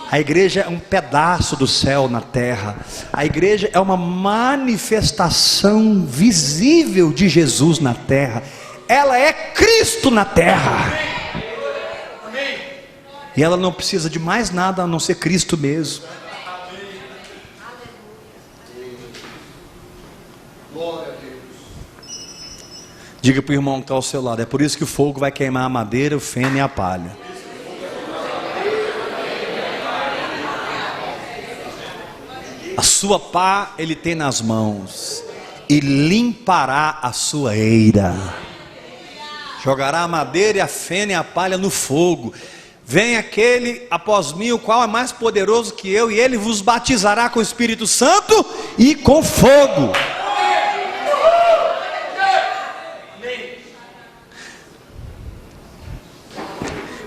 A igreja é um pedaço do céu na terra. A igreja é uma manifestação visível de Jesus na terra. Ela é Cristo na terra. E ela não precisa de mais nada a não ser Cristo mesmo. Diga para o irmão que está ao seu lado: é por isso que o fogo vai queimar a madeira, o feno e a palha. A sua pá ele tem nas mãos, e limpará a sua eira. Jogará a madeira e a feno e a palha no fogo. Vem aquele após mim, o qual é mais poderoso que eu, e ele vos batizará com o Espírito Santo e com fogo.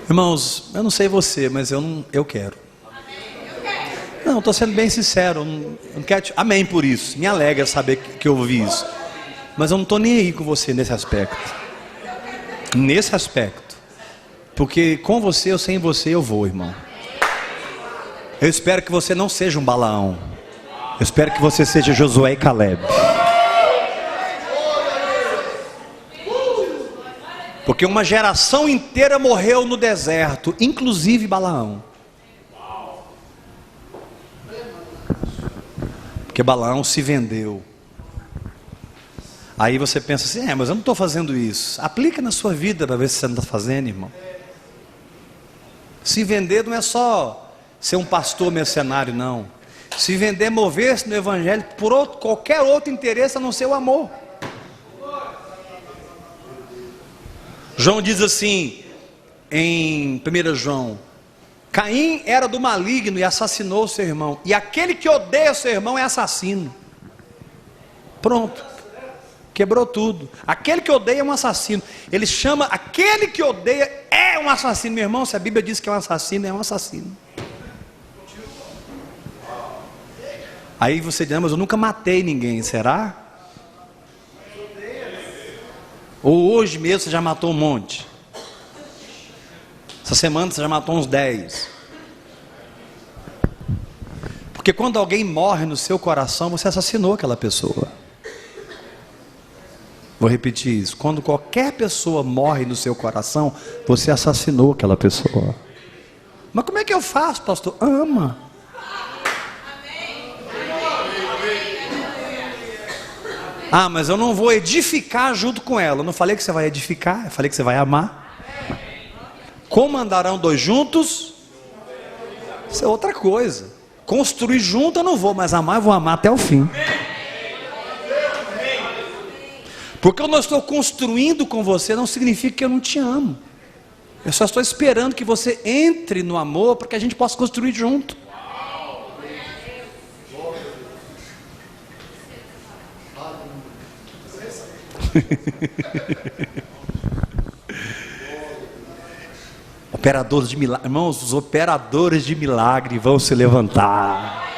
Irmãos, eu não sei você, mas eu quero. Não, estou sendo bem sincero. Eu não quero amém por isso. Me alegra saber que eu ouvi isso. Mas eu não estou nem aí com você nesse aspecto. Nesse aspecto. Porque com você ou sem você eu vou, irmão. Eu espero que você não seja um Balaão. Eu espero que você seja Josué e Caleb. Porque uma geração inteira morreu no deserto, inclusive Balaão. Porque Balaão se vendeu. Aí você pensa assim, mas eu não estou fazendo isso. Aplica na sua vida para ver se você não está fazendo, irmão. Se vender não é só ser um pastor mercenário, não. Se vender é mover-se no evangelho por qualquer outro interesse a não ser o amor. João diz assim, em 1 João, Caim era do maligno e assassinou o seu irmão, e aquele que odeia o seu irmão é assassino. Pronto, quebrou tudo. Aquele que odeia é um assassino. Ele chama, aquele que odeia é um assassino. Meu irmão, se a Bíblia diz que é um assassino. Aí você diz, mas eu nunca matei ninguém, será? Ou hoje mesmo você já matou um monte? Essa semana você já matou uns 10. Porque quando alguém morre no seu coração, você assassinou aquela pessoa. Vou repetir isso. Quando qualquer pessoa morre no seu coração, você assassinou aquela pessoa. Mas como é que eu faço, pastor? Ama. Ah, mas eu não vou edificar junto com ela. Eu não falei que você vai edificar, eu falei que você vai amar. Como andarão dois juntos? Isso é outra coisa. Construir junto eu não vou, mas amar eu vou amar até o fim. Porque eu não estou construindo com você, não significa que eu não te amo. Eu só estou esperando que você entre no amor, para que a gente possa construir junto. Operadores de milagre, irmãos, os operadores de milagre vão se levantar.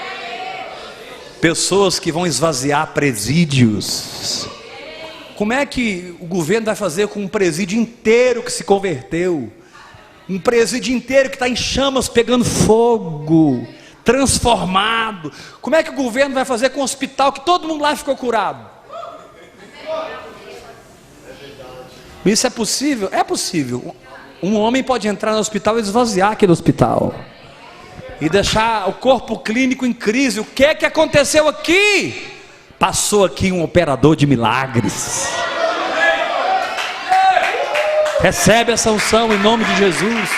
Pessoas que vão esvaziar presídios. Como é que o governo vai fazer com um presídio inteiro que se converteu? Um presídio inteiro que está em chamas, pegando fogo, transformado. Como é que o governo vai fazer com um hospital que todo mundo lá ficou curado? Isso é possível? É possível. Um homem pode entrar no hospital e esvaziar aquele hospital e deixar o corpo clínico em crise. O que é que aconteceu aqui? Passou aqui um operador de milagres. Recebe essa unção em nome de Jesus.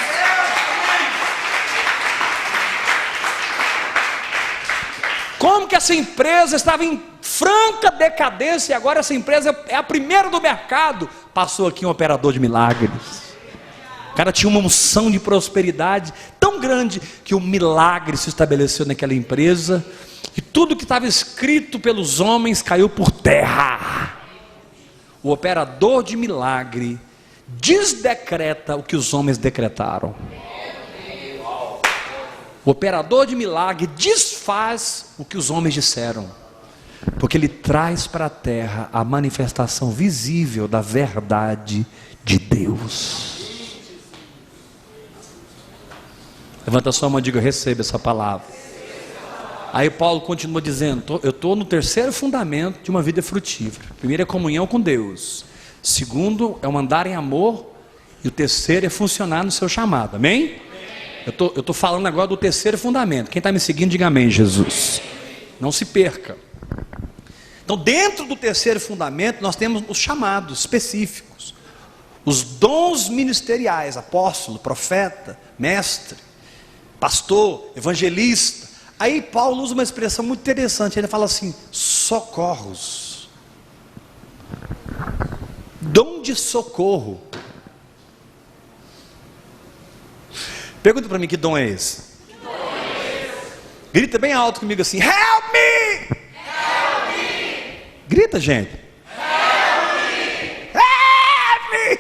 Como que essa empresa estava em franca decadência e agora essa empresa é a primeira do mercado? Passou aqui um operador de milagres. O cara tinha uma unção de prosperidade tão grande que o milagre se estabeleceu naquela empresa e tudo que estava escrito pelos homens caiu por terra. O operador de milagre desdecreta o que os homens decretaram. O operador de milagre desfaz o que os homens disseram, porque ele traz para a terra a manifestação visível da verdade de Deus. Levanta a sua mão e diga: receba essa palavra. Aí Paulo continua dizendo, eu estou no terceiro fundamento de uma vida frutífera. Primeiro é comunhão com Deus, segundo é o andar em amor, e o terceiro é funcionar no seu chamado, amém? Eu estou falando agora do terceiro fundamento. Quem está me seguindo, diga amém, Jesus. Não se perca. Então, dentro do terceiro fundamento, nós temos os chamados específicos, os dons ministeriais: apóstolo, profeta, mestre, pastor, evangelista. Aí Paulo usa uma expressão muito interessante. Ele fala assim: socorros, dom de socorro. Pergunta para mim, que dom é esse? Grita bem alto comigo assim: help me! Help me! Grita, gente. Help me! Help me!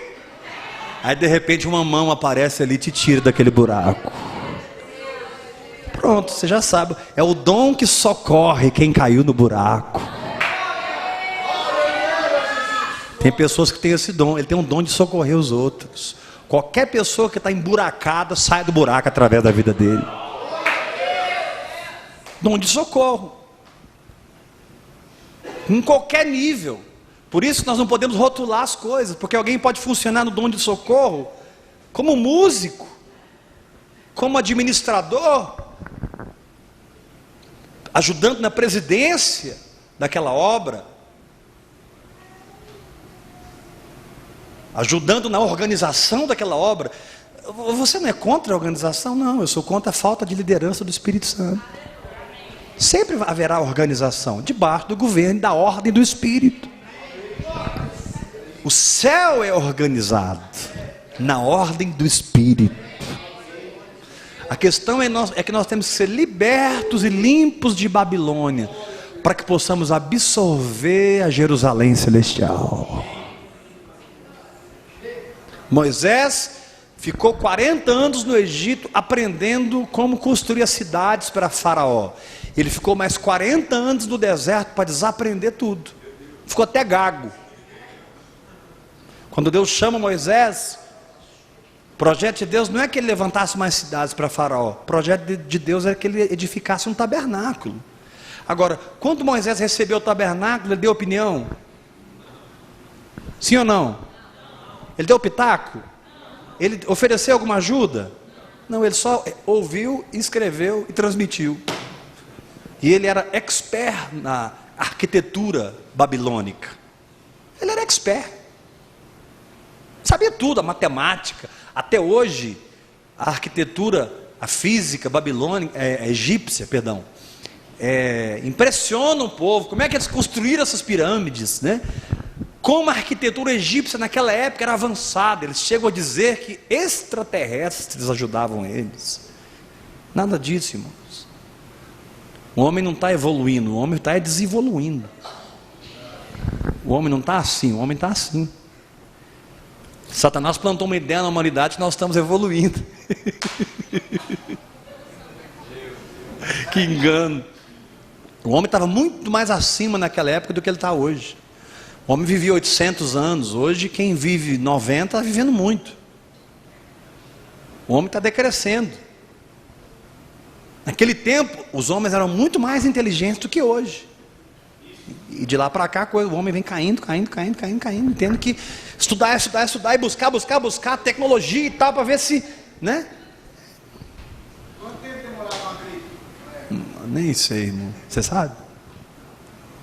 Aí de repente uma mão aparece ali e te tira daquele buraco. Pronto, você já sabe. É o dom que socorre quem caiu no buraco. Tem pessoas que têm esse dom. Ele tem um dom de socorrer os outros. Qualquer pessoa que está emburacada sai do buraco através da vida dele. Dom de socorro. Em qualquer nível. Por isso nós não podemos rotular as coisas, porque alguém pode funcionar no dom de socorro como músico, como administrador, ajudando na presidência daquela obra, ajudando na organização daquela obra. Você não é contra a organização? Não, eu sou contra a falta de liderança do Espírito Santo. Sempre haverá organização, debaixo do governo, da ordem do Espírito. O céu é organizado na ordem do Espírito. A questão é que nós temos que ser libertos e limpos de Babilônia, para que possamos absorver a Jerusalém celestial. Moisés ficou 40 anos no Egito aprendendo como construir as cidades para Faraó. Ele ficou mais 40 anos no deserto para desaprender tudo. Ficou até gago. Quando Deus chama Moisés, o projeto de Deus não é que ele levantasse mais cidades para Faraó. O projeto de Deus é que ele edificasse um tabernáculo. Agora, quando Moisés recebeu o tabernáculo, ele deu opinião? Sim ou não? Ele deu pitaco? Ele ofereceu alguma ajuda? Não, ele só ouviu, escreveu e transmitiu. E ele era expert na arquitetura babilônica. Ele era expert. Sabia tudo, a matemática. Até hoje, a arquitetura, a física babilônica, egípcia, perdão, impressiona o povo. Como é que eles construíram essas pirâmides, né? Como a arquitetura egípcia naquela época era avançada. Eles chegam a dizer que extraterrestres ajudavam eles. Nada disso, irmãos. O homem não está evoluindo, o homem está desevoluindo. O homem não está assim, o homem está assim. Satanás plantou uma ideia na humanidade que nós estamos evoluindo. Que engano. O homem estava muito mais acima naquela época do que ele está hoje. O homem vivia 800 anos, hoje quem vive 90 está vivendo muito. O homem está decrescendo. Naquele tempo, os homens eram muito mais inteligentes do que hoje. E de lá para cá, o homem vem caindo, entendo que estudar e buscar tecnologia e tal, para ver se, né? Quanto tempo demorava uma gripe? Nem sei, irmão. Você sabe?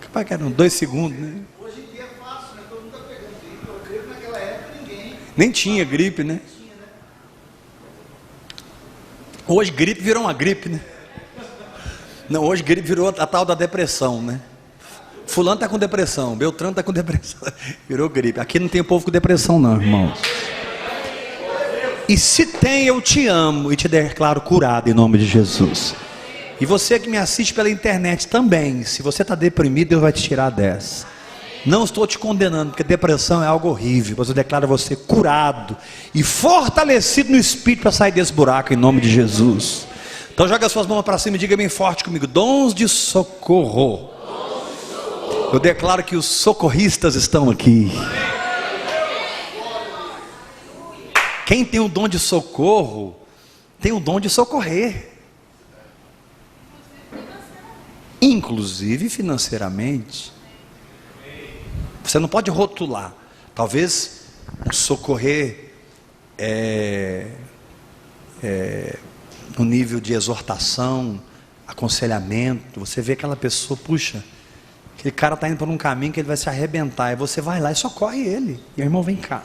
Capaz que eram 2 segundos, né? Hoje em dia é fácil, né? Todo mundo está pegando gripe. Eu creio que naquela época ninguém. Nem tinha gripe, né? Hoje gripe virou uma gripe, né? Não, hoje gripe virou a tal da depressão, né? Fulano está com depressão, Beltrano está com depressão. Virou gripe. Aqui não tem povo com depressão não, irmãos. E se tem, eu te amo e te declaro curado em nome de Jesus. E você que me assiste pela internet também, se você está deprimido, Deus vai te tirar dessa. Não estou te condenando, porque depressão é algo horrível, mas eu declaro você curado e fortalecido no Espírito para sair desse buraco em nome de Jesus. Então joga as suas mãos para cima e diga bem forte comigo: dons de socorro. Eu declaro que os socorristas estão aqui. Quem tem o dom de socorro, tem o dom de socorrer. Inclusive financeiramente. Você não pode rotular. Talvez socorrer no nível de exortação, aconselhamento. Você vê aquela pessoa, puxa, aquele cara está indo por um caminho que ele vai se arrebentar. E você vai lá e socorre ele. E o irmão, vem cá.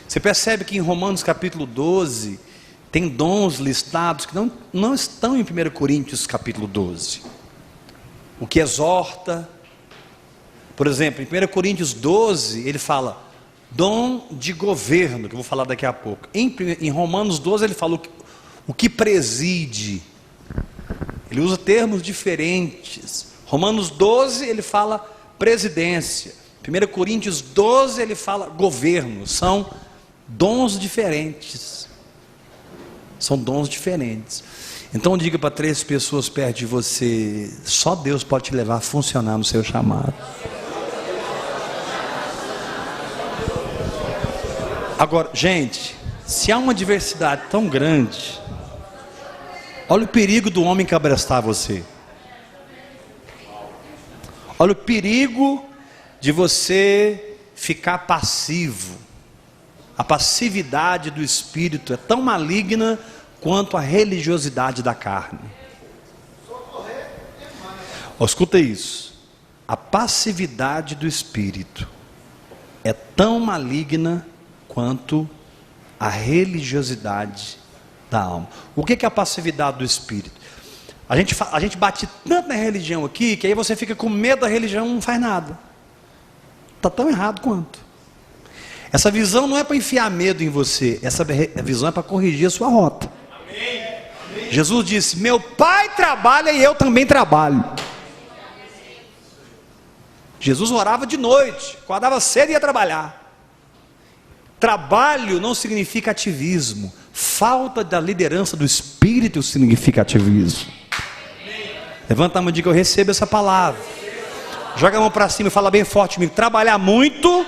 Você percebe que em Romanos capítulo 12, tem dons listados que não estão em 1 Coríntios capítulo 12. O que exorta. Por exemplo, em 1 Coríntios 12, ele fala dom de governo, que eu vou falar daqui a pouco. Em Romanos 12, ele fala o que preside. Ele usa termos diferentes. Romanos 12, ele fala presidência. 1 Coríntios 12, ele fala governo. São dons diferentes. São dons diferentes. Então diga para 3 pessoas perto de você: só Deus pode te levar a funcionar no seu chamado. Agora, gente, se há uma diversidade tão grande, olha o perigo do homem cabrestar você. Olha o perigo de você ficar passivo. A passividade do espírito é tão maligna quanto a religiosidade da carne. Escuta isso. A passividade do espírito é tão maligna quanto a religiosidade da alma. O que é a passividade do espírito? A gente bate tanto na religião aqui, que aí você fica com medo da religião e não faz nada. Está tão errado quanto. Essa visão não é para enfiar medo em você, essa visão é para corrigir a sua rota. Amém. Jesus disse: meu pai trabalha e eu também trabalho. Jesus orava de noite, acordava cedo e ia trabalhar. Trabalho não significa ativismo. Falta da liderança do Espírito significa ativismo. Levanta a mão e diga: eu recebo essa palavra. Joga a mão para cima e fala bem forte comigo: trabalhar muito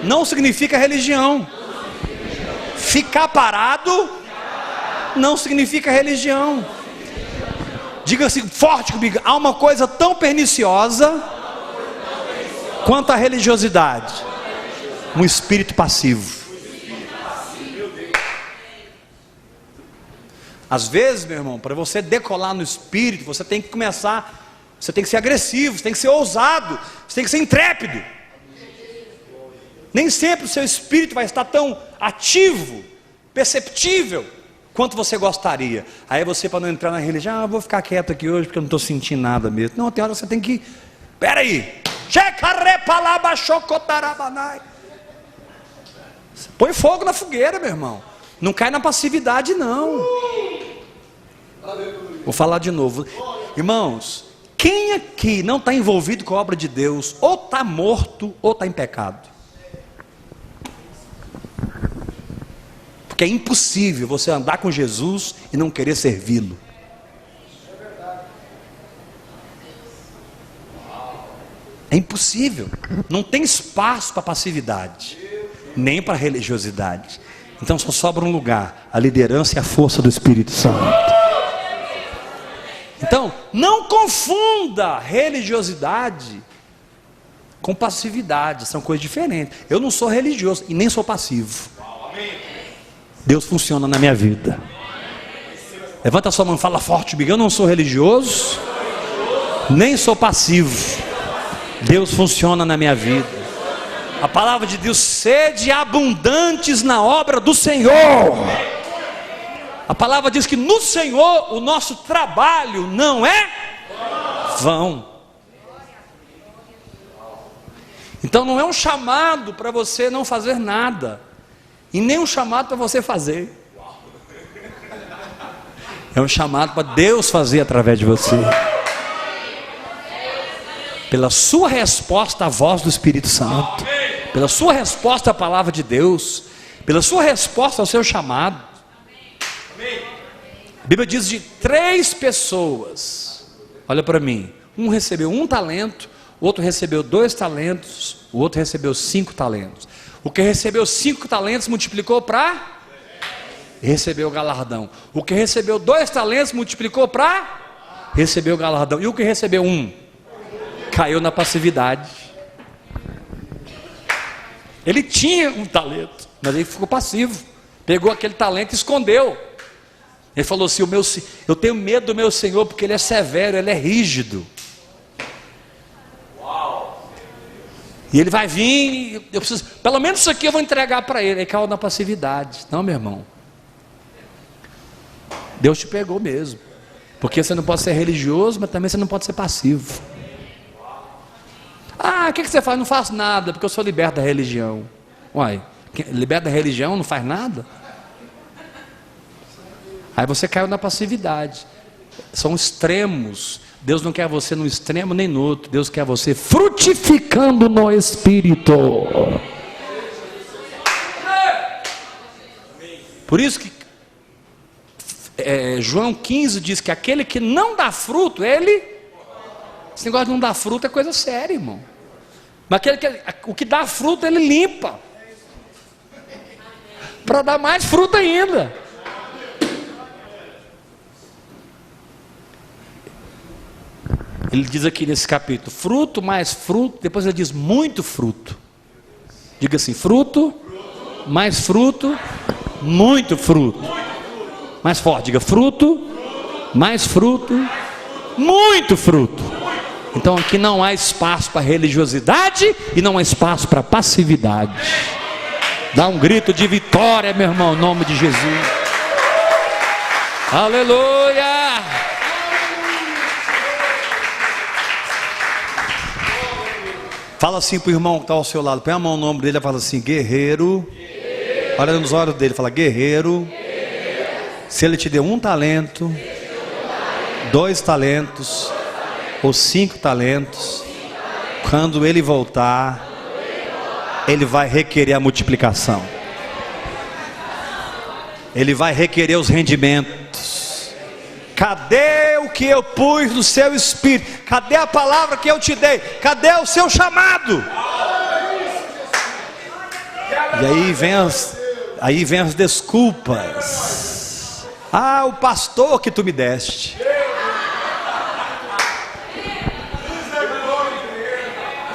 não significa religião. Ficar parado não significa religião. Diga assim forte comigo: há uma coisa tão perniciosa quanto a religiosidade, um espírito passivo. Às vezes, meu irmão, para você decolar no espírito, você tem que começar, você tem que ser agressivo, você tem que ser ousado, você tem que ser intrépido. Nem sempre o seu espírito vai estar tão ativo, perceptível, quanto você gostaria. Aí você, para não entrar na religião: eu vou ficar quieto aqui hoje porque eu não estou sentindo nada mesmo. Não, tem hora que você tem que, peraí, põe fogo na fogueira, meu irmão. Não cai na passividade, não. Vou falar de novo. Irmãos, quem aqui não está envolvido com a obra de Deus, ou está morto, ou está em pecado? Porque é impossível você andar com Jesus e não querer servi-lo. É impossível. Não tem espaço para passividade, nem para religiosidade. Então só sobra um lugar: a liderança e a força do Espírito Santo. Então, não confunda religiosidade com passividade. São coisas diferentes. Eu não sou religioso e nem sou passivo. Deus funciona na minha vida. Levanta a sua mão e fala forte comigo: eu não sou religioso, nem sou passivo. Deus funciona na minha vida. A palavra de Deus: sede abundantes na obra do Senhor. A palavra diz que no Senhor o nosso trabalho não é vão. Então não é um chamado para você não fazer nada, e nem um chamado para você fazer. É um chamado para Deus fazer através de você. Pela sua resposta à voz do Espírito Santo, pela sua resposta à palavra de Deus, pela sua resposta ao seu chamado. A Bíblia diz de 3 pessoas, olha para mim: um recebeu 1 talento, o outro recebeu 2 talentos, o outro recebeu 5 talentos. O que recebeu 5 talentos multiplicou para recebeu o galardão. O que recebeu 2 talentos multiplicou para recebeu o galardão. E o que recebeu 1 caiu na passividade. Ele tinha um talento, mas ele ficou passivo. Pegou aquele talento e escondeu. Ele falou assim: eu tenho medo do meu Senhor porque Ele é severo, Ele é rígido. E Ele vai vir, eu preciso, pelo menos isso aqui eu vou entregar para Ele. Ele caiu na passividade. Não, meu irmão, Deus te pegou mesmo. Porque você não pode ser religioso, mas também você não pode ser passivo. Ah, o que você faz? Não faço nada, porque eu sou liberto da religião. Uai, liberto da religião não faz nada? Aí você caiu na passividade. São extremos. Deus não quer você no extremo nem no outro. Deus quer você frutificando no Espírito. Por isso que João 15 diz que aquele que não dá fruto, esse negócio de não dar fruto é coisa séria, irmão. Mas o que dá fruto, ele limpa, para dar mais fruto ainda. Ele diz aqui nesse capítulo, fruto mais fruto, depois ele diz muito fruto. Diga assim, fruto, mais fruto, muito fruto. Mais forte, diga fruto, mais fruto, muito fruto. Então aqui não há espaço para religiosidade e não há espaço para passividade. Dá um grito de vitória, meu irmão, em nome de Jesus. Aleluia! Fala assim para o irmão que está ao seu lado, põe a mão no ombro dele e fala assim, guerreiro. Olha nos olhos dele, fala, guerreiro. Se ele te deu 1 talento, 2 talentos, ou 5 talentos, quando ele voltar, ele vai requerer a multiplicação. Ele vai requerer os rendimentos. Cadê o que eu pus no seu espírito? Cadê a palavra que eu te dei? Cadê o seu chamado? E aí vem as desculpas. Ah, o pastor que tu me deste.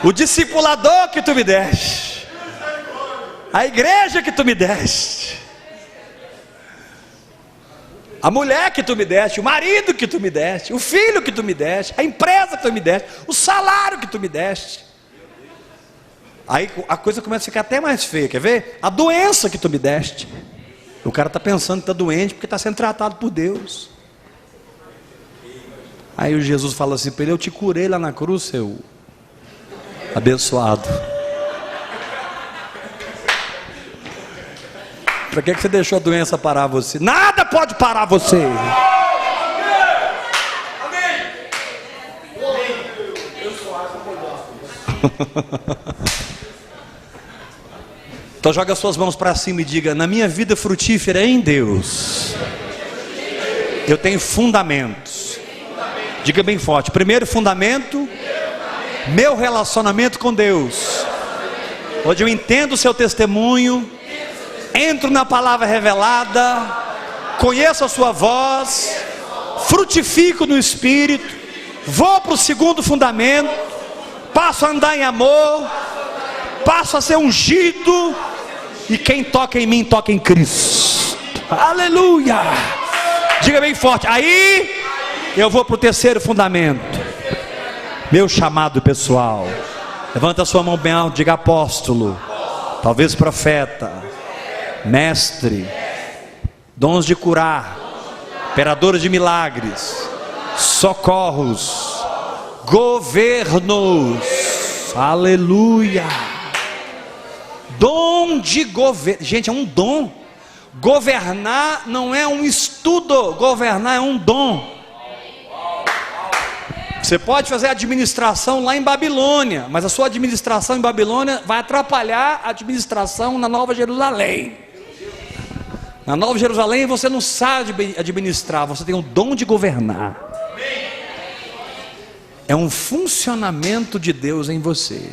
O discipulador que tu me deste. A igreja que tu me deste. A mulher que tu me deste, o marido que tu me deste, o filho que tu me deste, a empresa que tu me deste, o salário que tu me deste. Aí a coisa começa a ficar até mais feia, quer ver? A doença que tu me deste. O cara está pensando que está doente porque está sendo tratado por Deus. Aí o Jesus fala assim para ele, eu te curei lá na cruz, seu abençoado. Para que você deixou a doença parar você? Nada pode parar você. Então joga suas mãos para cima e diga, na minha vida frutífera em Deus, eu tenho fundamentos. Diga bem forte, primeiro fundamento, meu relacionamento com Deus. Hoje eu entendo o seu testemunho, entro na palavra revelada, conheço a sua voz, frutifico no Espírito, vou para o segundo fundamento, passo a andar em amor, passo a ser ungido, e quem toca em mim, toca em Cristo. Aleluia! Diga bem forte, aí eu vou para o terceiro fundamento, meu chamado pessoal. Levanta a sua mão bem alto, diga apóstolo, talvez profeta, mestre, dons de curar, operadores de milagres, socorros, governos. Aleluia! Dom de governo, gente, é um dom. Governar não é um estudo, governar é um dom. Você pode fazer administração lá em Babilônia, mas a sua administração em Babilônia vai atrapalhar a administração na Nova Jerusalém. Na Nova Jerusalém você não sabe administrar, você tem o dom de governar. É um funcionamento de Deus em você.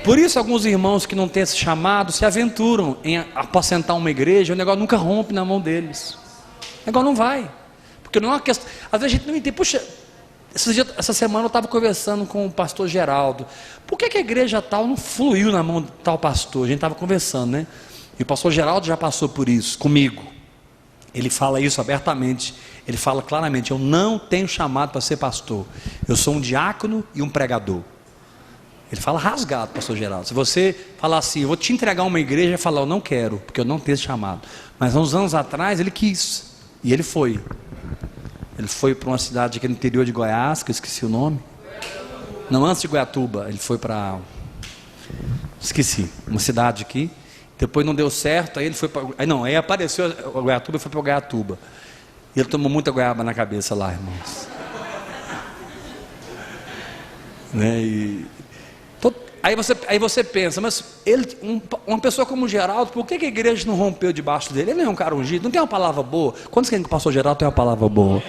Por isso alguns irmãos que não têm esse chamado se aventuram em apacentar uma igreja, o negócio nunca rompe na mão deles. O negócio não vai. Porque não é uma questão. Às vezes a gente não entende. Puxa, essa semana eu estava conversando com o pastor Geraldo. Por que a igreja tal não fluiu na mão de tal pastor? A gente estava conversando, né? E o pastor Geraldo já passou por isso comigo. Ele fala isso abertamente. Ele fala claramente, eu não tenho chamado para ser pastor. Eu sou um diácono e um pregador. Ele fala rasgado, pastor Geraldo. Se você falar assim, eu vou te entregar uma igreja, ele fala, eu não quero, porque eu não tenho esse chamado. Mas há uns anos atrás ele quis. E ele foi. Ele foi para uma cidade aqui no interior de Goiás, que eu esqueci o nome. Não, antes de Goiatuba, ele foi para... Esqueci, uma cidade aqui. Depois não deu certo, aí ele foi para... Aí apareceu a Goiatuba e foi para Goiatuba. E ele tomou muita goiaba na cabeça lá, irmãos. Né? Aí você pensa, mas uma pessoa como o Geraldo, por que a igreja não rompeu debaixo dele? Ele não é um cara ungido, não tem uma palavra boa. Quantos querem que o pastor Geraldo tem uma palavra boa?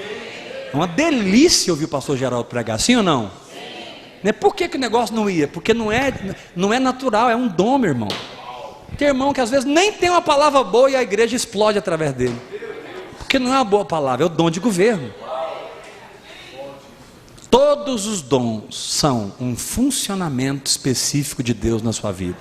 É uma delícia ouvir o pastor Geraldo pregar, sim ou não? Sim. Por que o negócio não ia? Porque não é natural, é um dom, meu irmão. Tem irmão que às vezes nem tem uma palavra boa e a igreja explode através dele. Porque não é uma boa palavra, é o dom de governo. Todos os dons são um funcionamento específico de Deus na sua vida.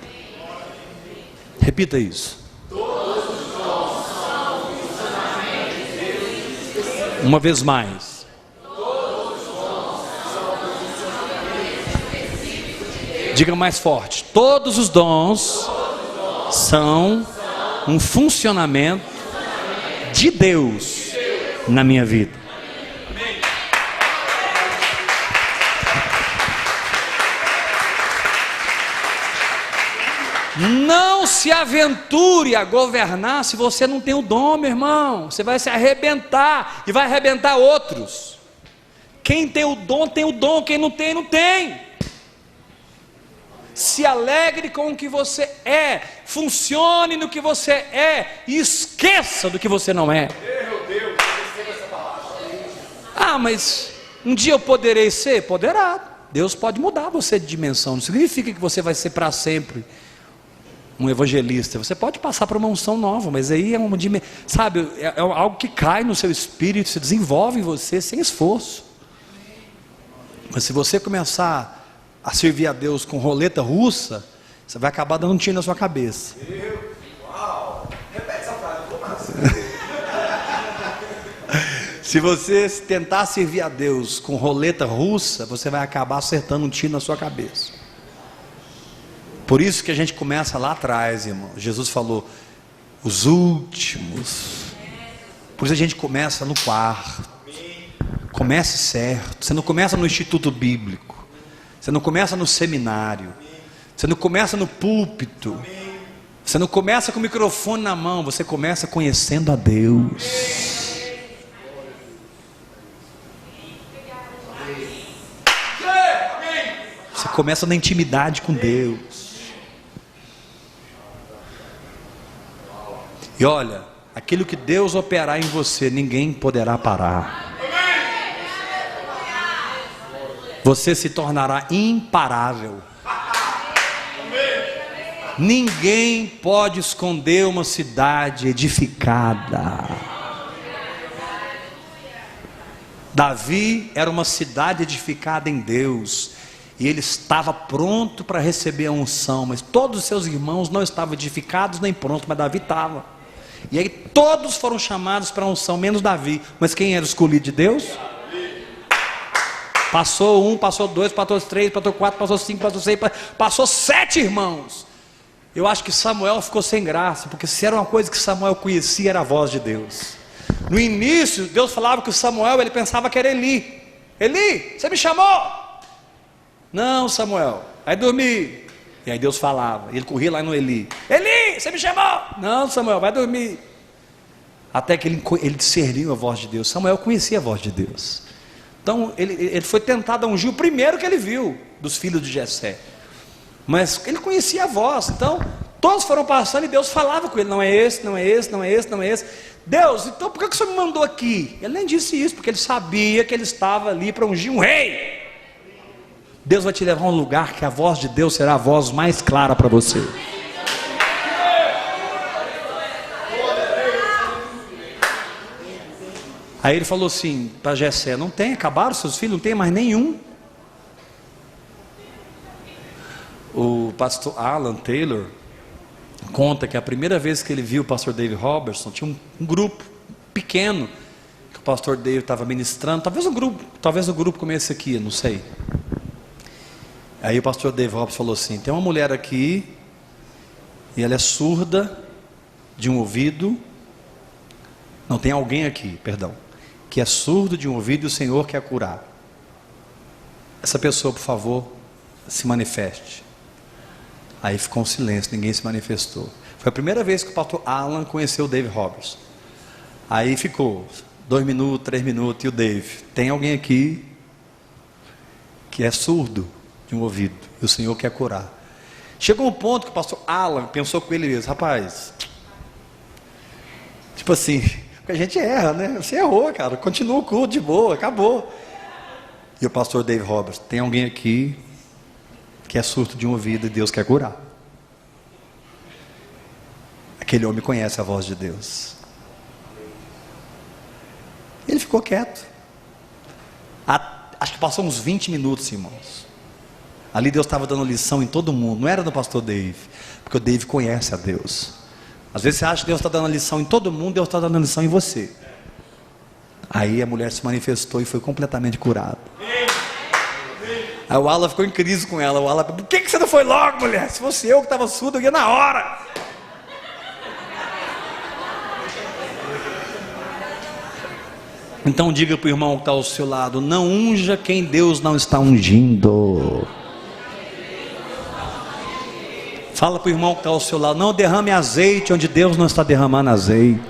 Repita isso. Todos os dons são um funcionamento de Deus específico. Uma vez mais. Todos os dons são um funcionamento específico de Deus. Diga mais forte. Todos os dons são um funcionamento de Deus na minha vida. Não se aventure a governar se você não tem o dom, meu irmão. Você vai se arrebentar e vai arrebentar outros. Quem tem o dom, tem o dom. Quem não tem, não tem. Se alegre com o que você é. Funcione no que você é. E esqueça do que você não é. Ah, mas um dia eu poderei ser? Poderá. Deus pode mudar você de dimensão. Não significa que você vai ser para sempre um evangelista. Você pode passar por uma unção nova, mas aí é uma dimensão, sabe, é algo que cai no seu espírito, se desenvolve em você sem esforço. Mas se você começar a servir a Deus com roleta russa, você vai acabar dando um tiro na sua cabeça. Uau! Repete essa frase, vou mais. Se você tentar servir a Deus com roleta russa, você vai acabar acertando um tiro na sua cabeça. Por isso que a gente começa lá atrás, irmão. Jesus falou, os últimos. Por isso a gente começa no quarto. Comece certo. Você não começa no instituto bíblico. Você não começa no seminário. Você não começa no púlpito. Você não começa com o microfone na mão. Você começa conhecendo a Deus. Você começa na intimidade com Deus. E olha, aquilo que Deus operar em você, ninguém poderá parar. Você se tornará imparável. Ninguém pode esconder uma cidade edificada. Davi era uma cidade edificada em Deus. E ele estava pronto para receber a unção. Mas todos os seus irmãos não estavam edificados nem prontos, mas Davi estava. E aí todos foram chamados para a unção, menos Davi. Mas quem era o escolhido de Deus? Passou um, passou dois, passou três, passou quatro, passou cinco, passou seis, passou 7 irmãos. Eu acho que Samuel ficou sem graça, porque se era uma coisa que Samuel conhecia, era a voz de Deus. No início, Deus falava que o Samuel, ele pensava que era Eli. Eli, você me chamou? Não, Samuel, vai dormir. E aí Deus falava, ele corria lá no Eli. Eli, você me chamou? Não, Samuel, vai dormir. Até que ele discerniu a voz de Deus. Samuel conhecia a voz de Deus. Então ele foi tentado a ungir o primeiro que ele viu dos filhos de Jessé. Mas ele conhecia a voz. Então todos foram passando e Deus falava com ele. Não é esse, não é esse, não é esse, não é esse. Deus, então por que o Senhor me mandou aqui? Ele nem disse isso, porque ele sabia que ele estava ali para ungir um rei. Deus vai te levar a um lugar que a voz de Deus será a voz mais clara para você. Aí ele falou assim para Jessé, não tem, acabaram seus filhos, não tem mais nenhum. O pastor Alan Taylor conta que a primeira vez que ele viu o pastor David Robertson, tinha um grupo pequeno, que o pastor David estava ministrando, talvez o grupo como esse aqui, não sei. Aí o pastor David Robertson falou assim, tem uma mulher aqui, e ela é surda de um ouvido, não, tem alguém aqui, perdão, que é surdo de um ouvido e o Senhor quer curar. Essa pessoa, por favor, se manifeste. Aí ficou um silêncio, ninguém se manifestou. Foi a primeira vez que o pastor Alan conheceu o David Robertson. Aí ficou 2 minutos, 3 minutos, e o Dave, tem alguém aqui que é surdo de um ouvido, e o Senhor quer curar. Chegou um ponto que o pastor Alan pensou com ele mesmo, rapaz, tipo assim, porque a gente erra, né? Você errou, cara, continua o culto de boa, acabou. E o pastor David Roberts, tem alguém aqui que é surdo de um ouvido e Deus quer curar. Aquele homem conhece a voz de Deus. Ele ficou quieto. Acho que passou uns 20 minutos, irmãos. Ali Deus estava dando lição em todo mundo. Não era do pastor Dave, porque o Dave conhece a Deus. Às vezes você acha que Deus está dando lição em todo mundo, Deus está dando lição em você. Aí a mulher se manifestou e foi completamente curada. Aí o Ala ficou em crise com ela. O Ala, por que você não foi logo, mulher? Se fosse eu que estava surdo, eu ia na hora. Então diga para o irmão que está ao seu lado: não unja quem Deus não está ungindo. Fala para o irmão que está ao seu lado: não derrame azeite onde Deus não está derramando azeite.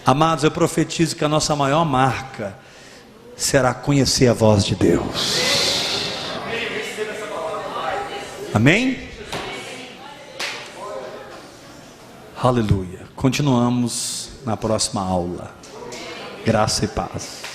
Amados, eu profetizo que a nossa maior marca será conhecer a voz de Deus. Amém? Aleluia. Continuamos na próxima aula. Graça e paz.